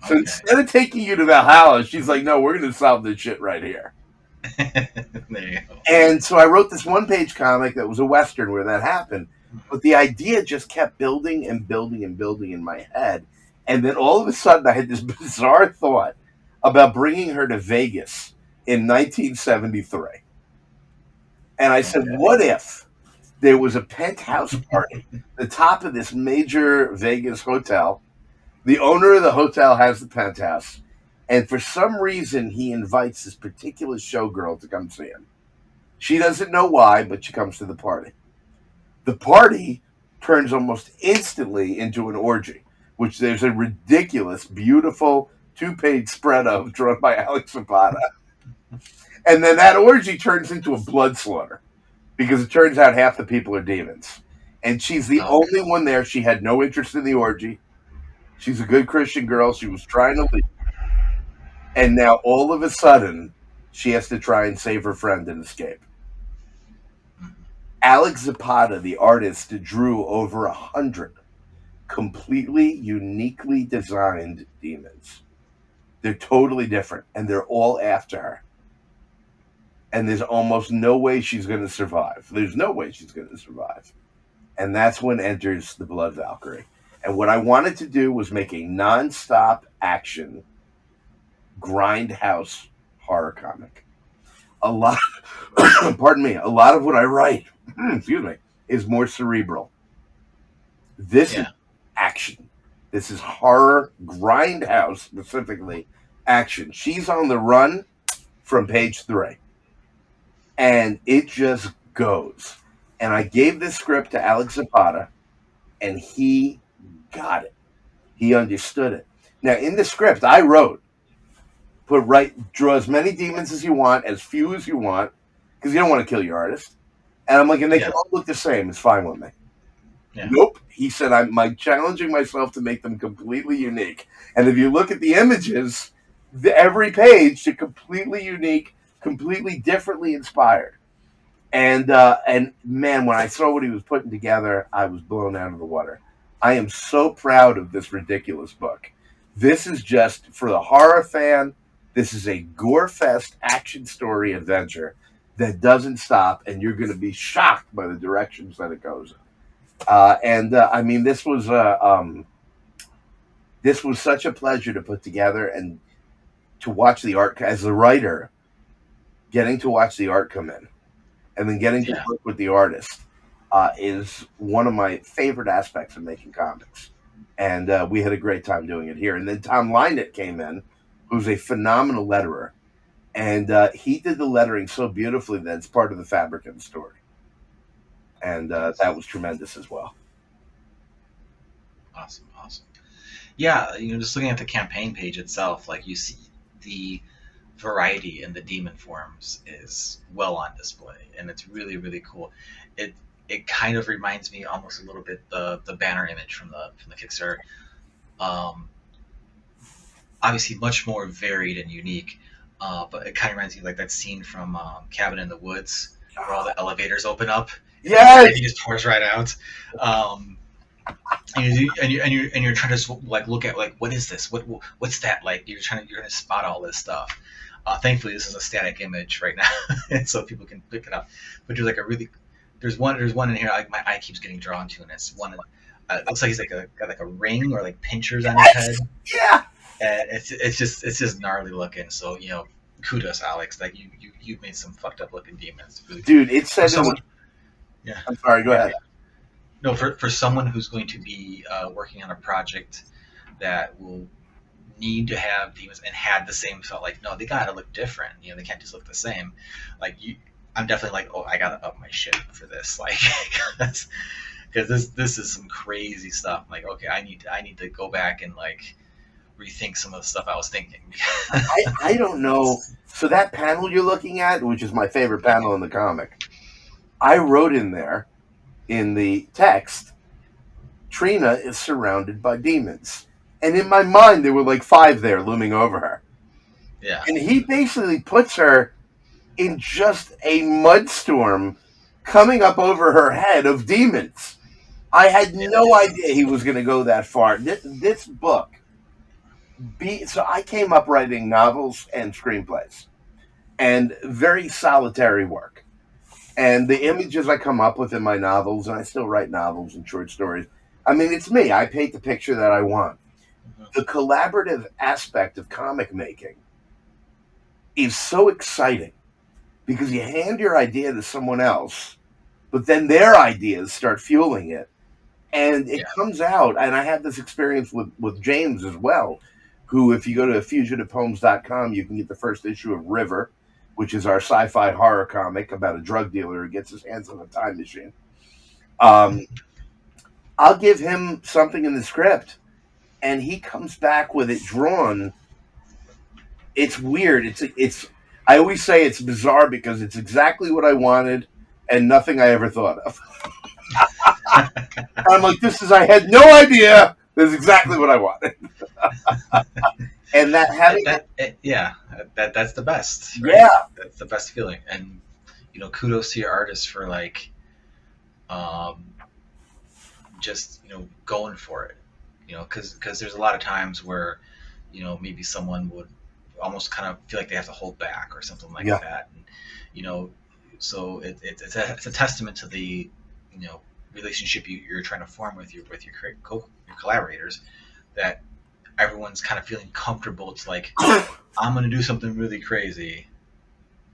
So instead of taking you to Valhalla, she's like, no, we're going to solve this shit right here. There you go. And so I wrote this one-page comic that was a Western where that happened. But the idea just kept building and building and building in my head. And then all of a sudden I had this bizarre thought about bringing her to Vegas in 1973. And I said, what if there was a penthouse party, the top of this major Vegas hotel? The owner of the hotel has the penthouse. And for some reason, he invites this particular showgirl to come see him. She doesn't know why, but she comes to the party. The party turns almost instantly into an orgy, which there's a ridiculous, beautiful 2-page spread of drawn by Alex Zapata. And then that orgy turns into a blood slaughter because it turns out half the people are demons. And she's the only one there. She had no interest in the orgy. She's a good Christian girl. She was trying to leave. And now all of a sudden, she has to try and save her friend and escape. Alex Zapata, the artist, drew over 100 completely uniquely designed demons. They're totally different, and they're all after her. And there's almost no way she's going to survive. There's no way she's going to survive. And that's when enters the Blood Valkyrie. And what I wanted to do was make a non-stop action grindhouse horror comic. A lot of what I write, excuse me, is more cerebral. This is action. This is horror, grindhouse specifically, action. She's on the run from page 3. And it just goes. And I gave this script to Alex Zapata, and he got it. He understood it. Now, in the script, I wrote, draw as many demons as you want, as few as you want, because you don't want to kill your artist. And I'm like, and they can all look the same. It's fine with me. Yeah. Nope. He said, I'm challenging myself to make them completely unique. And if you look at the images, every page is completely unique, completely differently inspired. And man, when I saw what he was putting together, I was blown out of the water. I am so proud of this ridiculous book. This is just for the horror fan. This is a gore-fest action story adventure that doesn't stop, and you're going to be shocked by the directions that it goes in. I mean, this was such a pleasure to put together and to watch the art as a writer, getting to watch the art come in, and then getting to work with the artist is one of my favorite aspects of making comics. And we had a great time doing it here. And then Tom Lynett came in, who's a phenomenal letterer. And he did the lettering so beautifully that it's part of the fabric of the story. And that was tremendous as well. Awesome. Yeah, just looking at the campaign page itself, like you see the variety in the demon forms is well on display, and it's really, really cool. It kind of reminds me almost a little bit the banner image from the Kickstarter. Obviously much more varied and unique, but it kind of reminds me like that scene from Cabin in the Woods where all the elevators open up. Yes, he just pours right out. and you're trying to like look at like what is this? What's that like? You're trying to spot all this stuff. Thankfully, this is a static image right now, and so people can pick it up. But there's like a really there's one in here like my eye keeps getting drawn to, and it's one. It looks like he's like got like a ring or like pinchers on his head. Yeah. And it's just gnarly looking. So kudos, Alex. Like you made some fucked up looking demons. Really Dude, it said someone. Yeah. I'm sorry, go ahead. No, for someone who's going to be working on a project that will need to have demons and had the same felt like no, they gotta look different. They can't just look the same. Like I'm definitely like, oh, I gotta up my shit for this, like, because this is some crazy stuff. Like, okay, I need to go back and like rethink some of the stuff I was thinking. I don't know. So that panel you're looking at, which is my favorite panel in the comic, I wrote in there in the text, Trina is surrounded by demons. And in my mind, there were like 5 there looming over her. Yeah. And he basically puts her in just a mudstorm coming up over her head of demons. I had no idea he was going to go that far. This book, so I came up writing novels and screenplays, and very solitary work. And the images I come up with in my novels, and I still write novels and short stories, I mean, it's me. I paint the picture that I want. The collaborative aspect of comic making is so exciting because you hand your idea to someone else, but then their ideas start fueling it. And it comes out, and I had this experience with James as well, who, if you go to FUGITIVEPOEMS.com, you can get the first issue of River, which is our sci-fi horror comic about a drug dealer who gets his hands on a time machine. I'll give him something in the script, and he comes back with it drawn. It's weird. It's. I always say it's bizarre because it's exactly what I wanted and nothing I ever thought of. I'm like, I had no idea. This is exactly what I wanted. And that having that's the best. Right? Yeah, that's the best feeling. And kudos to your artists for like, just going for it. Because there's a lot of times where maybe someone would almost kind of feel like they have to hold back or something like that. And so it's a testament to the relationship you're trying to form with your collaborators, that everyone's kind of feeling comfortable. It's like, I'm going to do something really crazy.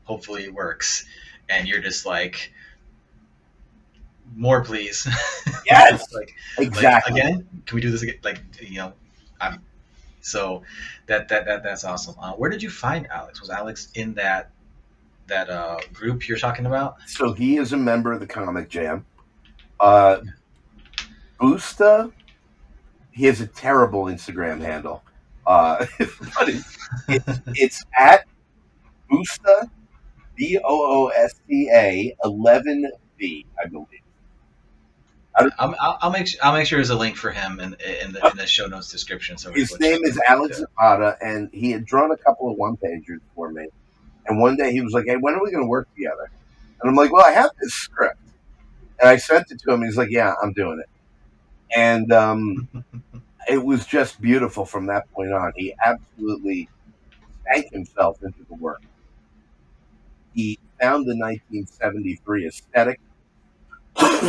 Hopefully it works. And you're just like, more, please. Yes. Exactly. Like, again, can we do this again? Like, so that's awesome. Where did you find Alex? Was Alex in that group you're talking about? So he is a member of the Comic Jam. Busta, he has a terrible Instagram handle. But it's at Busta, Boosta 11V, I believe. I'll make sure there's a link for him in the show notes description. So his name is Alex Zapata, and he had drawn a couple of one-pagers for me. And one day he was like, "Hey, when are we going to work together?" And I'm like, "Well, I have this script." And I sent it to him. He's like, "Yeah, I'm doing it." And it was just beautiful from that point on. He absolutely sank himself into the work. He found the 1973 aesthetic.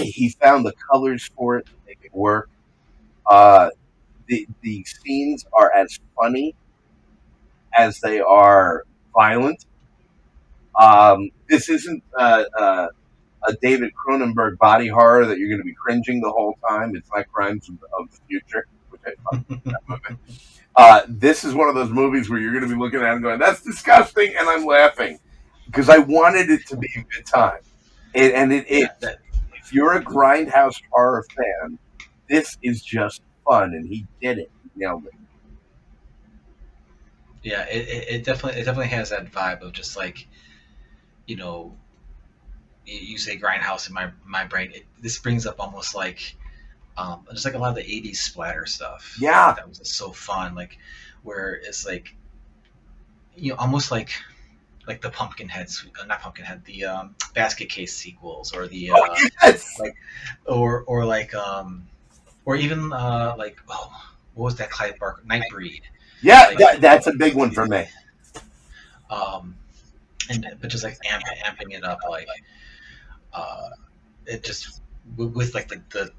He found the colors for it to make it work. The scenes are as funny as they are violent. This isn't a David Cronenberg body horror that you're going to be cringing the whole time. It's like Crimes of the Future, which I love that movie. This is one of those movies where you're going to be looking at it and going, "That's disgusting," and I'm laughing because I wanted it to be a good time. If you're a grindhouse horror fan, this is just fun, and he did it. He nailed it. Yeah, it definitely has that vibe of just like, you say grindhouse in my brain. This brings up almost like, just like a lot of the '80s splatter stuff. Yeah, that was just so fun. Like, where it's like, almost like the Pumpkinhead, not Pumpkinhead, the Basket Case sequels, or the yes! like, or or even like, oh, what was that Clive Barker Nightbreed? Yeah, Like, that's a big one for me. um, but just like amping it up, like uh, it just with like the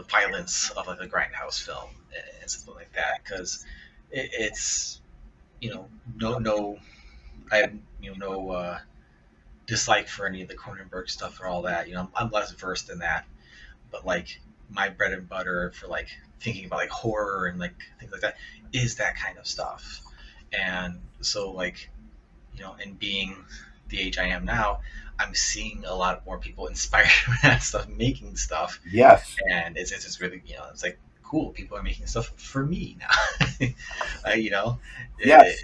violence of like a grindhouse film and something like that, because it's no I have no dislike for any of the Cronenberg stuff or all that. I'm less versed in that, but like my bread and butter for like thinking about like horror and like things like that is that kind of stuff. And so like and being the age I am now, I'm seeing a lot more people inspired by that stuff, making stuff, Yes, and it's just really it's like cool. People are making stuff for me now, you know, yes,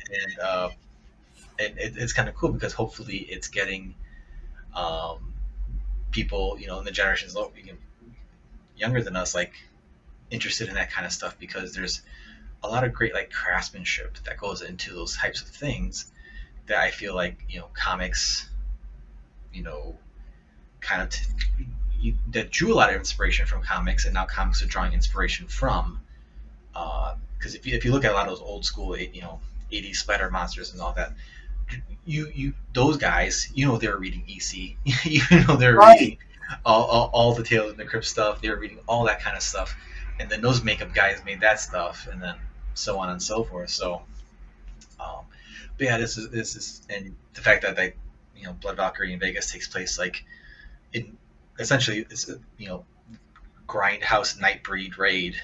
and it's kind of cool because hopefully it's getting um, people in the generations younger than us like interested in that kind of stuff, because there's a lot of great like craftsmanship that goes into those types of things that I feel like comics you know kind of that drew a lot of inspiration from comics, and now comics are drawing inspiration from. Because if you look at a lot of those old school 80s spider monsters and all that, you those guys they were reading EC, they were right. reading all the Tales of the Crypt stuff, they were reading all that kind of stuff, and then those makeup guys made that stuff, and then so on and so forth. So um, but yeah, this is and the fact that like Blood Valkyrie in Vegas takes place like in essentially it's grindhouse nightbreed raid.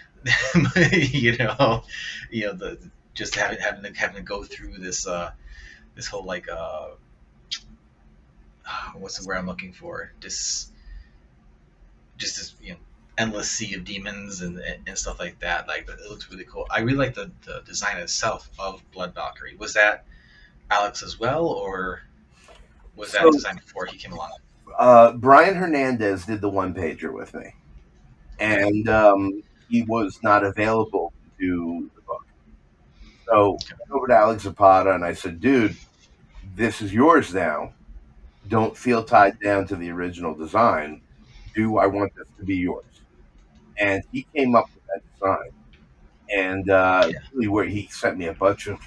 The just having to go through this whole like what's the word I'm looking for, just this endless sea of demons and stuff like that. Like it looks really cool. I really like the design itself of Blood Valkyrie. Was that Alex as well, or was that So designed before he came along? Brian Hernandez did the one pager with me, and he was not available to do the book. So I went over to Alex Zapata and I said, "Dude, this is yours now. Don't feel tied down to the original design. Do I want this to be yours?" And he came up with that design, and Yeah. really, where he sent me a bunch of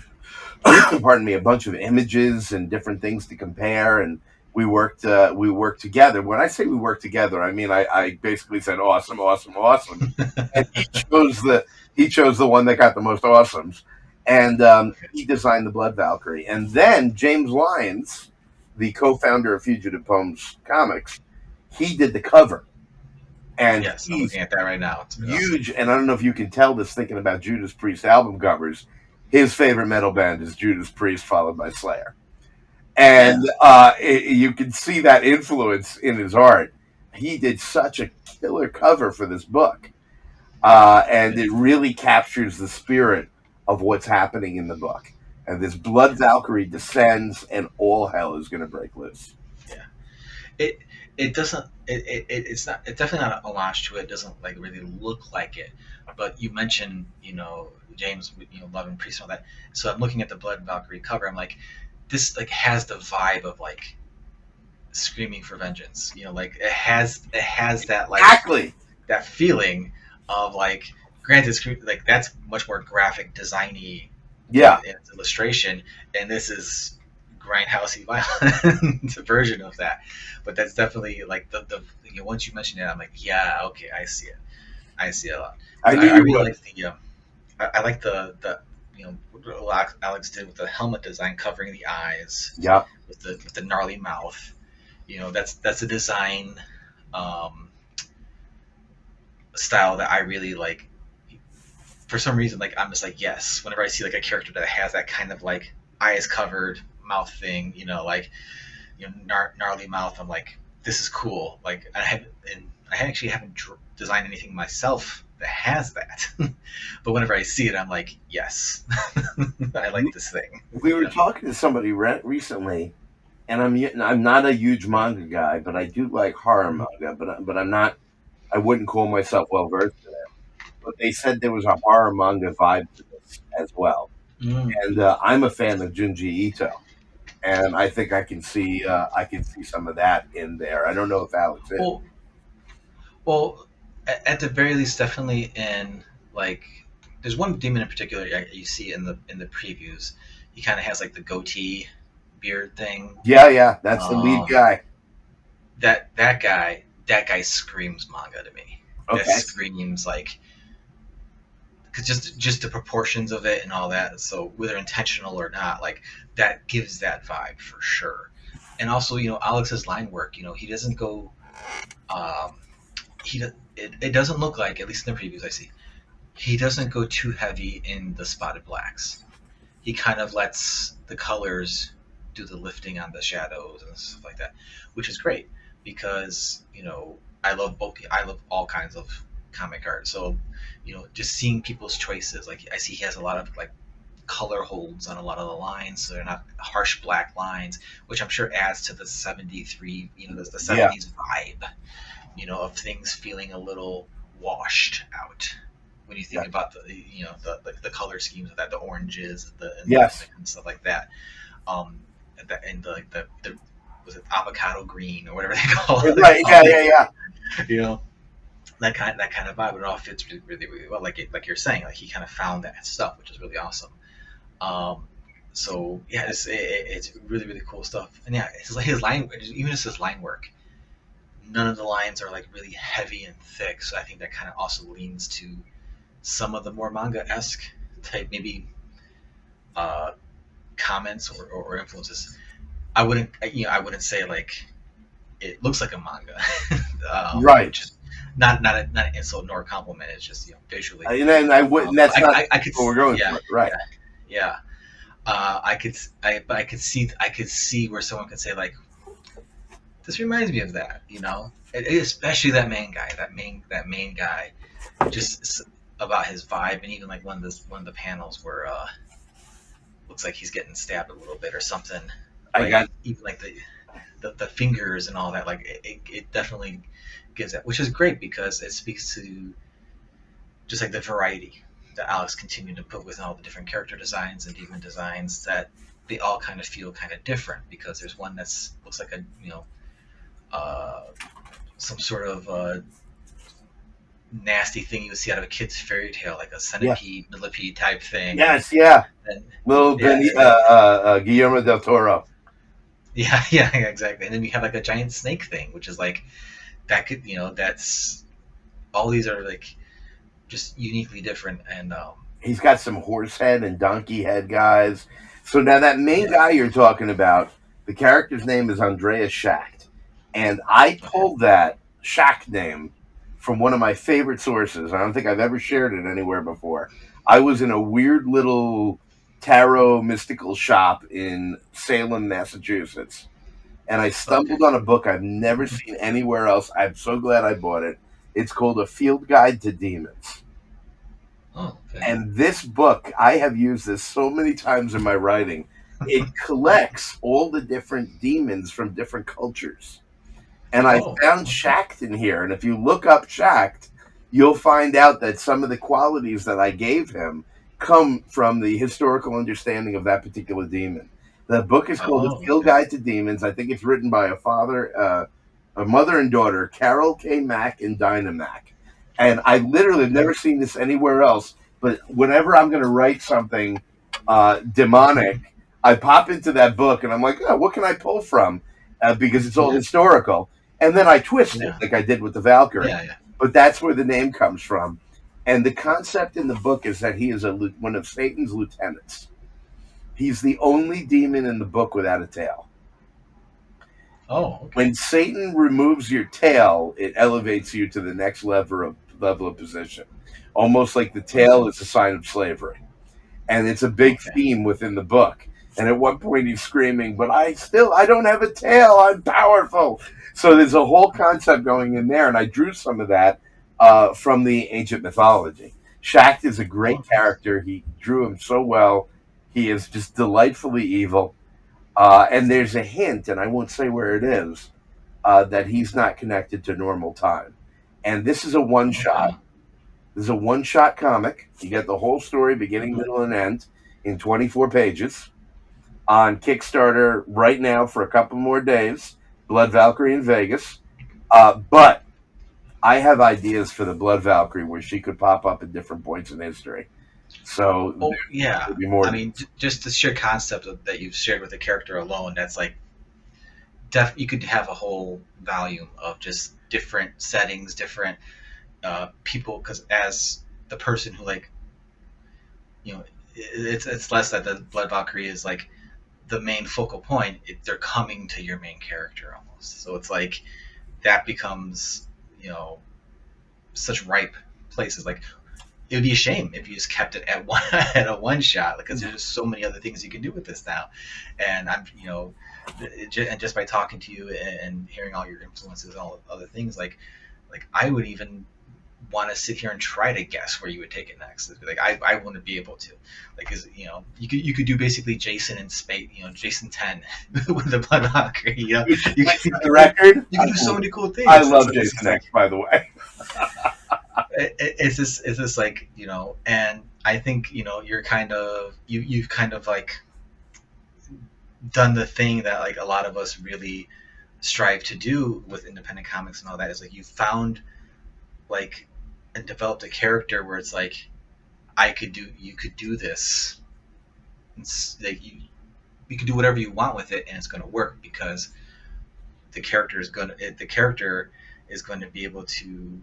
pardon me, a bunch of images and different things to compare, and we worked together. When I say we worked together, I mean I basically said awesome, awesome, awesome, and he chose the one that got the most awesomes, and he designed the Blood Valkyrie, and then James Lyons, the co-founder of Fugitive Poems Comics, he did the cover, and Yes, I'm he's looking at that right now. It's awesome. huge. And I don't know if you can tell this thinking about Judas Priest album covers. His favorite metal band is Judas Priest, followed by Slayer, and you can see that influence in his art. He did such a killer cover for this book, and it really captures the spirit of what's happening in the book. And this Blood Valkyrie descends, and all hell is going to break loose. Yeah. It doesn't it's definitely not a homage to it. It doesn't like really look like it. But you mentioned James loving Priest and all that. So I'm looking at the Blood Valkyrie cover. I'm like, this like has the vibe of like screaming for vengeance. Like it has that like Exactly. that feeling of like, granted, like that's much more graphic designy Yeah. in its illustration, and this is grindhousey violent version of that. But that's definitely like the once you mention it, I'm like, yeah, okay, I see it. I see it a lot. I knew I you really would. like I like the what Alex did with the helmet design covering the eyes Yeah. with the gnarly mouth. That's a design um, style that I really like. For some reason, like I'm just like, yes. Whenever I see like a character that has that kind of like eyes covered mouth thing, like gnarly mouth, I'm like, this is cool. Like I actually haven't designed anything myself that has that, but whenever I see it, I'm like, yes, I like this thing. We were talking to somebody recently, and I'm not a huge manga guy, but I do like horror manga. But I'm not. I wouldn't call myself well versed in it. But they said there was a horror manga vibe to this as well, Mm. and I'm a fan of Junji Ito, and I think I can see some of that in there. I don't know if Alex is. Well, well, at the very least, definitely in like, there's one demon in particular you see in the previews. He kind of has like the goatee beard thing. Yeah, that's the lead Um, guy. that guy screams manga to me. That Okay. screams like, because just the proportions of it and all that. So whether intentional or not, like that gives that vibe for sure. And also, Alex's line work. He doesn't go. Um, it doesn't look like, at least in the previews I see, he doesn't go too heavy in the spotted blacks. He kind of lets the colors do the lifting on the shadows and stuff like that, which is great because I love both. I love all kinds of comic art. So just seeing people's choices. Like I see he has a lot of like color holds on a lot of the lines, so they're not harsh black lines, which I'm sure adds to the 73, the Yeah. 70s vibe, of things feeling a little washed out when you think about the color schemes of that, the oranges, Yes. and stuff like that. And the was it avocado green or whatever they call it? Right. Yeah. That kind of vibe. It all fits really, really, really well. Like you're saying, like he kind of found that stuff, which is really awesome. So yeah, it's really, really cool stuff. And yeah, his line, even just his line work, none of the lines are like really heavy and thick. So I think that kind of also leans to some of the more manga-esque type, maybe comments or influences. I wouldn't say like it looks like a manga, Right. Which is not an insult nor a compliment. It's just visually. And I wouldn't. That's not I could what we're going yeah, for. Right. yeah. I could see where someone could say like, this reminds me of that, especially that main guy, that main guy, just about his vibe, and even like one of the panels where looks like he's getting stabbed a little bit or something. Even like the fingers and all that, like it definitely gives that, which is great because it speaks to just like the variety that Alex continued to put with all the different character designs and demon designs, that they all kind of feel kind of different, because there's one that's looks like a some sort of nasty thing you would see out of a kid's fairy tale, like a centipede, millipede type thing. Yes, yeah. And, Guillermo del Toro. Yeah, exactly. And then you have like a giant snake thing, which is like that could, that's all these are like just uniquely different. And he's got some horse head and donkey head guys. So now that main guy you're talking about, the character's name is Andreas Schacht, and I pulled that Schacht name from one of my favorite sources. I don't think I've ever shared it anywhere before. I was in a weird little tarot mystical shop in Salem, Massachusetts, and I stumbled on a book I've never seen anywhere else. I'm so glad I bought it. It's called A Field Guide to Demons. Oh, okay. And this book, I have used this so many times in my writing. It collects all the different demons from different cultures. And I found Schacht in here. And if you look up Schacht, you'll find out that some of the qualities that I gave him come from the historical understanding of that particular demon. The book is called A Field Guide to Demons. I think it's written by a mother and daughter, Carol K. Mack and Dinah Mack. And I literally have never seen this anywhere else. But whenever I'm going to write something demonic, I pop into that book and I'm like, oh, what can I pull from? Because it's all historical. And then I twist it like I did with the Valkyrie. But that's where the name comes from. And the concept in the book is that he is one of Satan's lieutenants. He's the only demon in the book without a tail. Oh, okay. When Satan removes your tail, it elevates you to the next level of position. Almost like the tail is a sign of slavery. And it's a big theme within the book. And at one point he's screaming, but I don't have a tail. I'm powerful. So there's a whole concept going in there. And I drew some of that from the ancient mythology. Schacht is a great character. He drew him so well. He is just delightfully evil. And there's a hint, and I won't say where it is, that he's not connected to normal time. And this is a one-shot. This is a one-shot comic. You get the whole story, beginning, middle, and end, in 24 pages. On Kickstarter right now for a couple more days. Blood Valkyrie in Vegas. But I have ideas for the Blood Valkyrie where she could pop up at different points in history. So Oh yeah, there'd be more. I mean, just the sheer concept that you've shared with the character alone, that's like, you could have a whole volume of just different settings, different people, because as the person who, like, it's less that the Blood Valkyrie is like the main focal point. They're coming to your main character almost, so it's like that becomes, such ripe places. Like, it would be a shame if you just kept it at one at a one shot, because there's just so many other things you can do with this now. And and just by talking to you and hearing all your influences and all other things, like I would even want to sit here and try to guess where you would take it next. Like, I wouldn't be able to. Like, you could do basically Jason and Spade, Jason 10 with the Blood Valkyrie. You could, the record. You can do so many cool things. I love Jason X, by the way. It's just like, and I think, you've kind of like done the thing that, like, a lot of us really strive to do with independent comics and all that, is like, you found, like, and developed a character where it's like, you could do this. It's like, you can do whatever you want with it, and it's going to work, because the character is going to be able to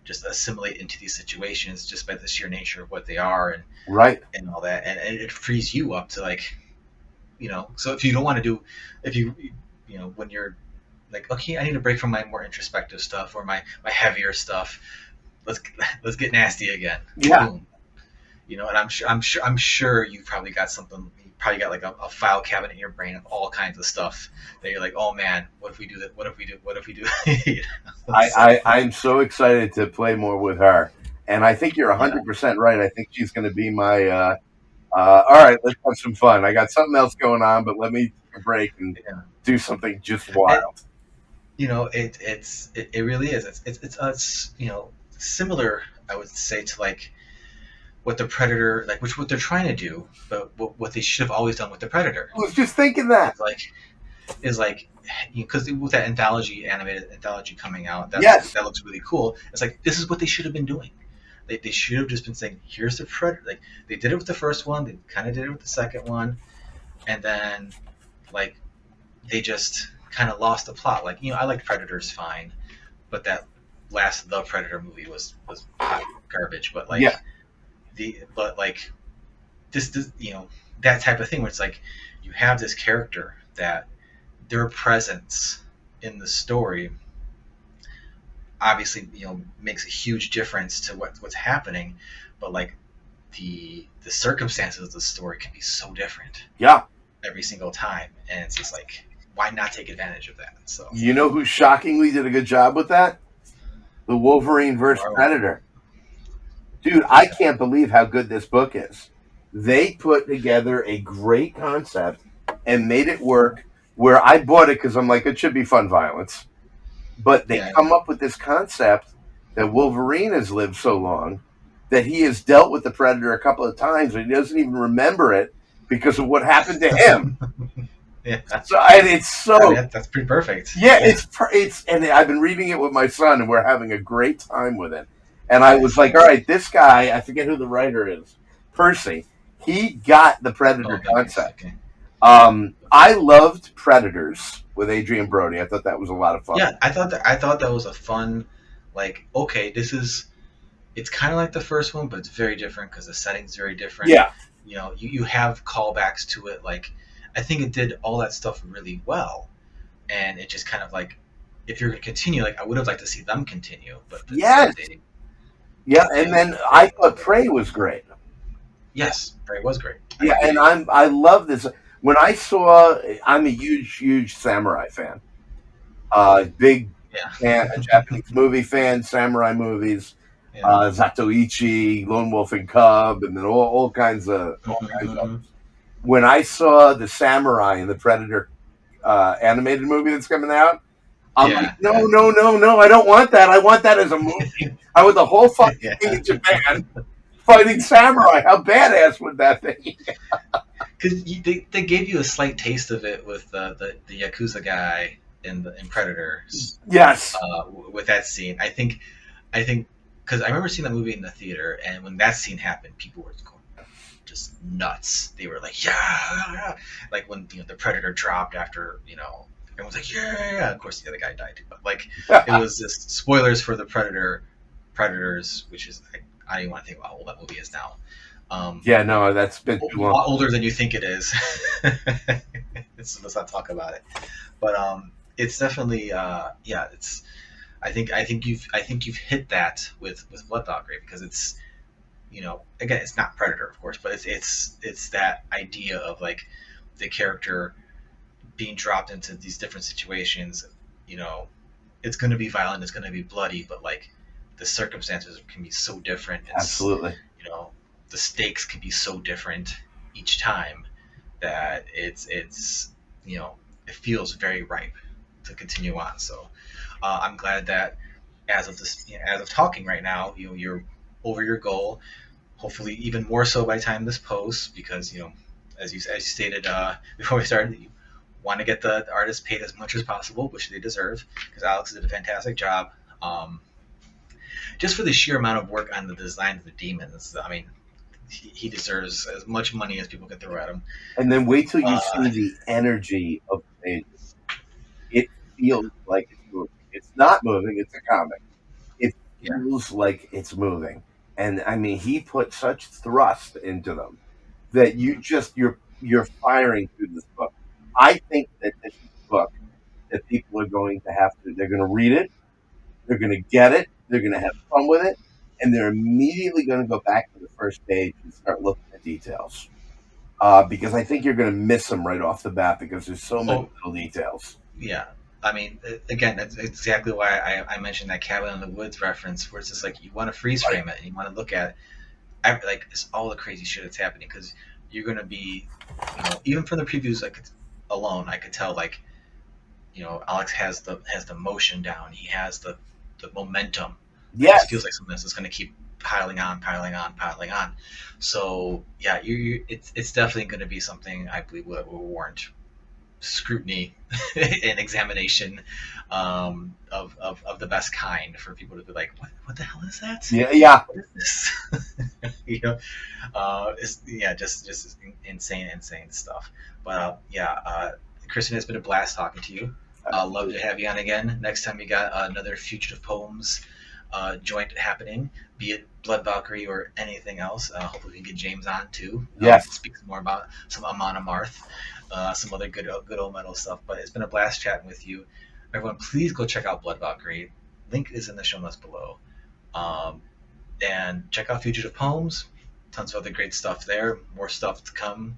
just assimilate into these situations just by the sheer nature of what they are, and right, and all that, and it frees you up to, like, so if you don't want to do, when you're like, okay, I need a break from my more introspective stuff or my heavier stuff, let's get nasty again. Yeah. Boom. And I'm sure you've probably got something. You probably got like a file cabinet in your brain of all kinds of stuff that you're like, oh man, what if we do that? What if we do? I'm so excited to play more with her, and I think you're 100% right. I think she's going to be my. All right, let's have some fun. I got something else going on, but let me take a break and do something just wild. It really is. It's similar, I would say, to like what the Predator, like, what they're trying to do, but what they should have always done with the Predator. I was just thinking that. Is like, because with that animated anthology coming out, that looks really cool. It's like, this is what they should have been doing. They should have just been saying, here's the Predator. Like, they did it with the first one, they kind of did it with the second one, and then, like, they just kind of lost the plot. Like, I liked Predators fine, but that last The Predator movie was hot garbage. But like, this that type of thing where it's like, you have this character that their presence in the story obviously makes a huge difference to what's happening, but like the circumstances of the story can be so different every single time, and it's just like, why not take advantage of that? So, who shockingly did a good job with that? The Wolverine versus Predator. Dude, I can't believe how good this book is. They put together a great concept and made it work, where I bought it because I'm like, it should be fun violence. But they come up with this concept that Wolverine has lived so long that he has dealt with the Predator a couple of times, and he doesn't even remember it because of what happened to him. That's pretty perfect. It's and I've been reading it with my son, and we're having a great time with it. And I was like, all right, this guy, I forget who the writer is, Percy, he got the Predator concept. Okay. I loved Predators with Adrian Brody. I thought that was a lot of fun. Yeah, I thought that was a fun, like, okay, it's kind of like the first one, but it's very different because the setting's very different. Yeah. You have callbacks to it. Like, I think it did all that stuff really well, and it just kind of like, if you're going to continue, like, I would have liked to see them continue, but and then I thought Prey was great. Yes, Prey was great. And I love this. When I saw, I'm a huge samurai fan. Big fan, a Japanese movie fan, samurai movies, Zatoichi, Lone Wolf and Cub, and then all kinds of others. When I saw the samurai in the Predator animated movie that's coming out, I'm like, no, I don't want that. I want that as a movie. I want the whole fucking thing in Japan fighting samurai. How badass would that be? Because they gave you a slight taste of it with the Yakuza guy in Predator, Yes. with that scene. I think because I remember seeing that movie in the theater, and when that scene happened, people were going just nuts. They were like, yeah, like when the Predator dropped after everyone's like, yeah. Of course, the other guy died too, but like it was just spoilers for the Predators, which is I don't even want to think about how old that movie is now. Yeah, no, that's been too A long. lot older than you think it is. Let's not talk about it. But it's definitely it's. I think you've hit that with Blood Valkyrie, because it's again, it's not Predator, of course, but it's that idea of like the character being dropped into these different situations. It's going to be violent, it's going to be bloody, but like the circumstances can be so different. Absolutely. The stakes can be so different each time that it feels very ripe to continue on. So I'm glad that as of talking right now, you're over your goal. Hopefully, even more so by the time this posts, because as you stated before we started, you want to get the artists paid as much as possible, which they deserve, because Alex did a fantastic job. Just for the sheer amount of work on the design of the demons, I mean, he deserves as much money as people can throw at him. And then wait till you see the energy of the pages. It feels like it's moving. It's not moving. It's a comic. It feels like it's moving. And I mean, he put such thrust into them that you're firing through this book. I think that this is a book that people are going to they're going to read it, they're going to get it, they're going to have fun with it, and they're immediately going to go back to the first page and start looking at details. Because I think you're going to miss them right off the bat, because there's so many little details. Yeah. I mean, again, that's exactly why I mentioned that Cabin in the Woods reference, where it's just like you want to freeze frame it and you want to look at it, like it's all the crazy shit that's happening, because you're going to be, even from the previews alone, I could tell like, Alex has the motion down, he has the momentum. Yes. It feels like something that's going to keep piling on. So yeah, it's definitely going to be something I believe will warrant scrutiny and examination of the best kind, for people to be like, what the hell is that? Yeah. What is this? Just insane stuff. But Kristen, it's been a blast talking to you. Love to have you on again. Next time we got another Fugitive Poems joint happening, be it Blood Valkyrie or anything else. Hopefully we can get James on too. Yes. Speak more about some Amon Amarth, some other good old metal stuff. But it's been a blast chatting with you. Everyone, please go check out Blood Valkyrie. Link is in the show notes below. And check out Fugitive Poems. Tons of other great stuff there. More stuff to come.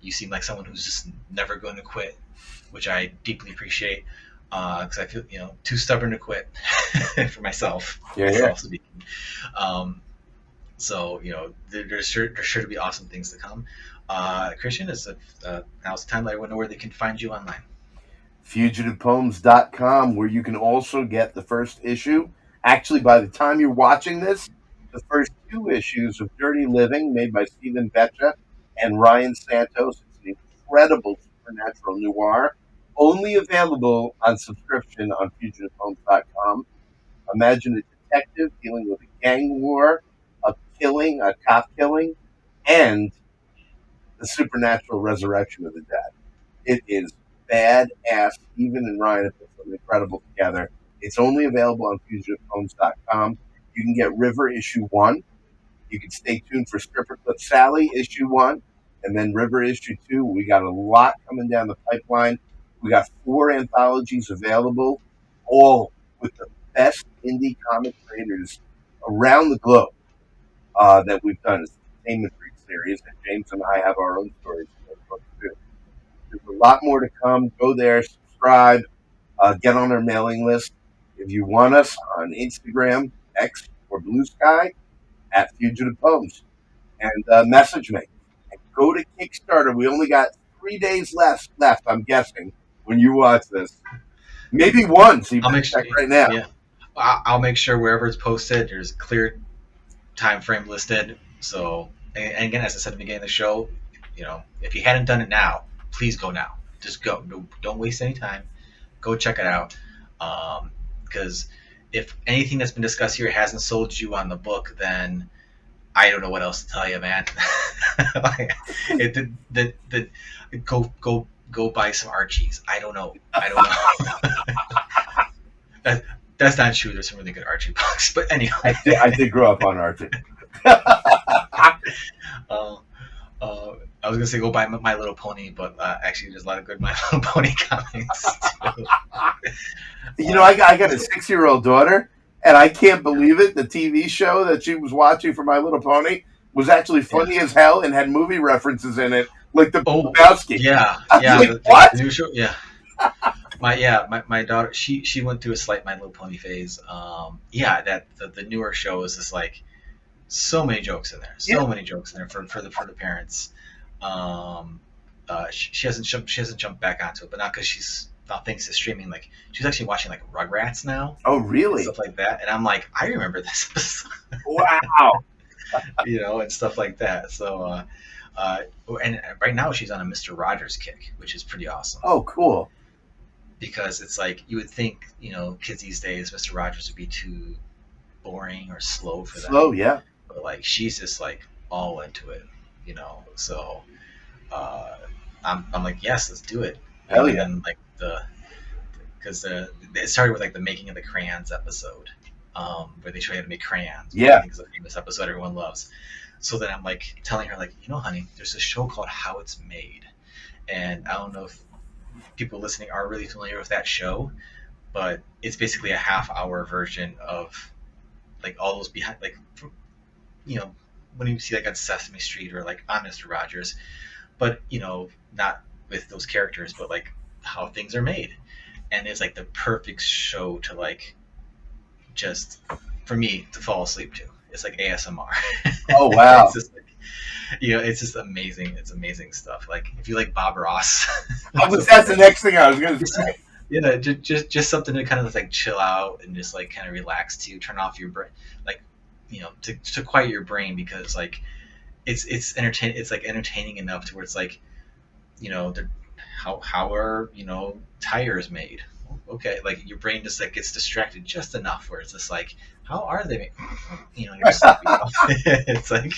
You seem like someone who's just never going to quit, which I deeply appreciate. Because I feel too stubborn to quit for myself. Speaking. So there's sure to be awesome things to come. Christian, now's the time let everyone know where they can find you online. FugitivePoems.com, where you can also get the first issue. Actually, by the time you're watching this, the first 2 issues of Dirty Living, made by Stephen Betcha and Ryan Santos. It's an incredible supernatural noir, only available on subscription on FugitivePoems.com. Imagine a detective dealing with a gang war, a cop killing, and the supernatural resurrection of the dead. It is badass. Stephen and Ryan have put something incredible together. It's only available on FugitivePoems.com. You can get River issue 1. You can stay tuned for Stripper Clip Sally issue 1, and then River issue 2. We got a lot coming down the pipeline. We got 4 anthologies available, all with the best indie comic creators around the globe that we've done. It's the Containment Freak series, and James and I have our own stories in those books too. There's a lot more to come. Go there, subscribe, get on our mailing list. If you want us on Instagram, X, or Blue Sky, at Fugitive Poems, and message me. And go to Kickstarter. We only got 3 days left, I'm guessing, when you watch this. Maybe 1, so you can check right now. Yeah. I'll make sure wherever it's posted, there's a clear time frame listed. So, and again, as I said at the beginning of the show, if you hadn't done it now, please go now. Just go. Don't waste any time. go check it out. Because if anything that's been discussed here hasn't sold you on the book, then I don't know what else to tell you, man. Like, go buy some Archies. I don't know. that, that's not true. There's some really good Archie books, but anyway. I did grow up on Archie. I was gonna say go buy My Little Pony, but actually there's a lot of good My Little Pony comics too. You know, I got a 6-year-old daughter, and I can't believe it. The TV show that she was watching for My Little Pony was actually funny as hell and had movie references in it, like the Bowski. Yeah. Like, what? The new show, yeah. My daughter, she went through a slight My Little Pony phase. That the newer show is just like so many jokes in there, many jokes in there for the parents. She hasn't jumped back onto it, but not because she's not thanks to streaming. Like she's actually watching like Rugrats now. Oh, really? Stuff like that, and I'm like, I remember this episode. Wow. And stuff like that. So, and right now she's on a Mr. Rogers kick, which is pretty awesome. Oh, cool. Because it's like you would think, kids these days, Mr. Rogers would be too boring or slow for them. Slow, yeah. But like she's just like all into it, So I'm like, yes, let's do it. Hell yeah. And like because it started with like the making of the crayons episode, where they show you how to make crayons. Yeah. I think it's a famous episode everyone loves. So then I'm like telling her like, honey, there's a show called How It's Made, and I don't know if people listening are really familiar with that show, but it's basically a half-hour version of like all those behind, like, when you see like on Sesame Street or like on Mr. Rogers, but not with those characters, but like how things are made. And it's like the perfect show to like just for me to fall asleep to. It's like ASMR. Oh wow. It's just like, it's just amazing. It's amazing stuff. Like if you like Bob Ross. That's the next thing I was gonna say. Just something to kind of like chill out and just like kind of relax to, turn off your brain, like to quiet your brain, because like it's entertaining. It's like entertaining enough to where it's like, how are tires made? Okay, like your brain just like gets distracted just enough where it's just like, how are they made? You're sleepy. It's like.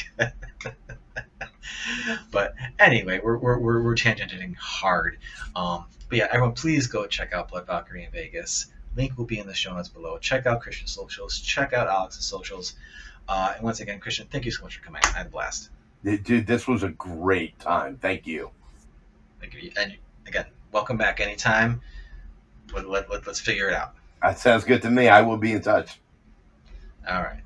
But anyway, we're tangenting hard. But yeah, everyone, please go check out Blood Valkyrie in Vegas. Link will be in the show notes below. Check out Christian's socials. Check out Alex's socials. And once again, Christian, thank you so much for coming. I had a blast. Dude, this was a great time. Thank you. Thank you. And again, welcome back anytime. Let's figure it out. That sounds good to me. I will be in touch. All right.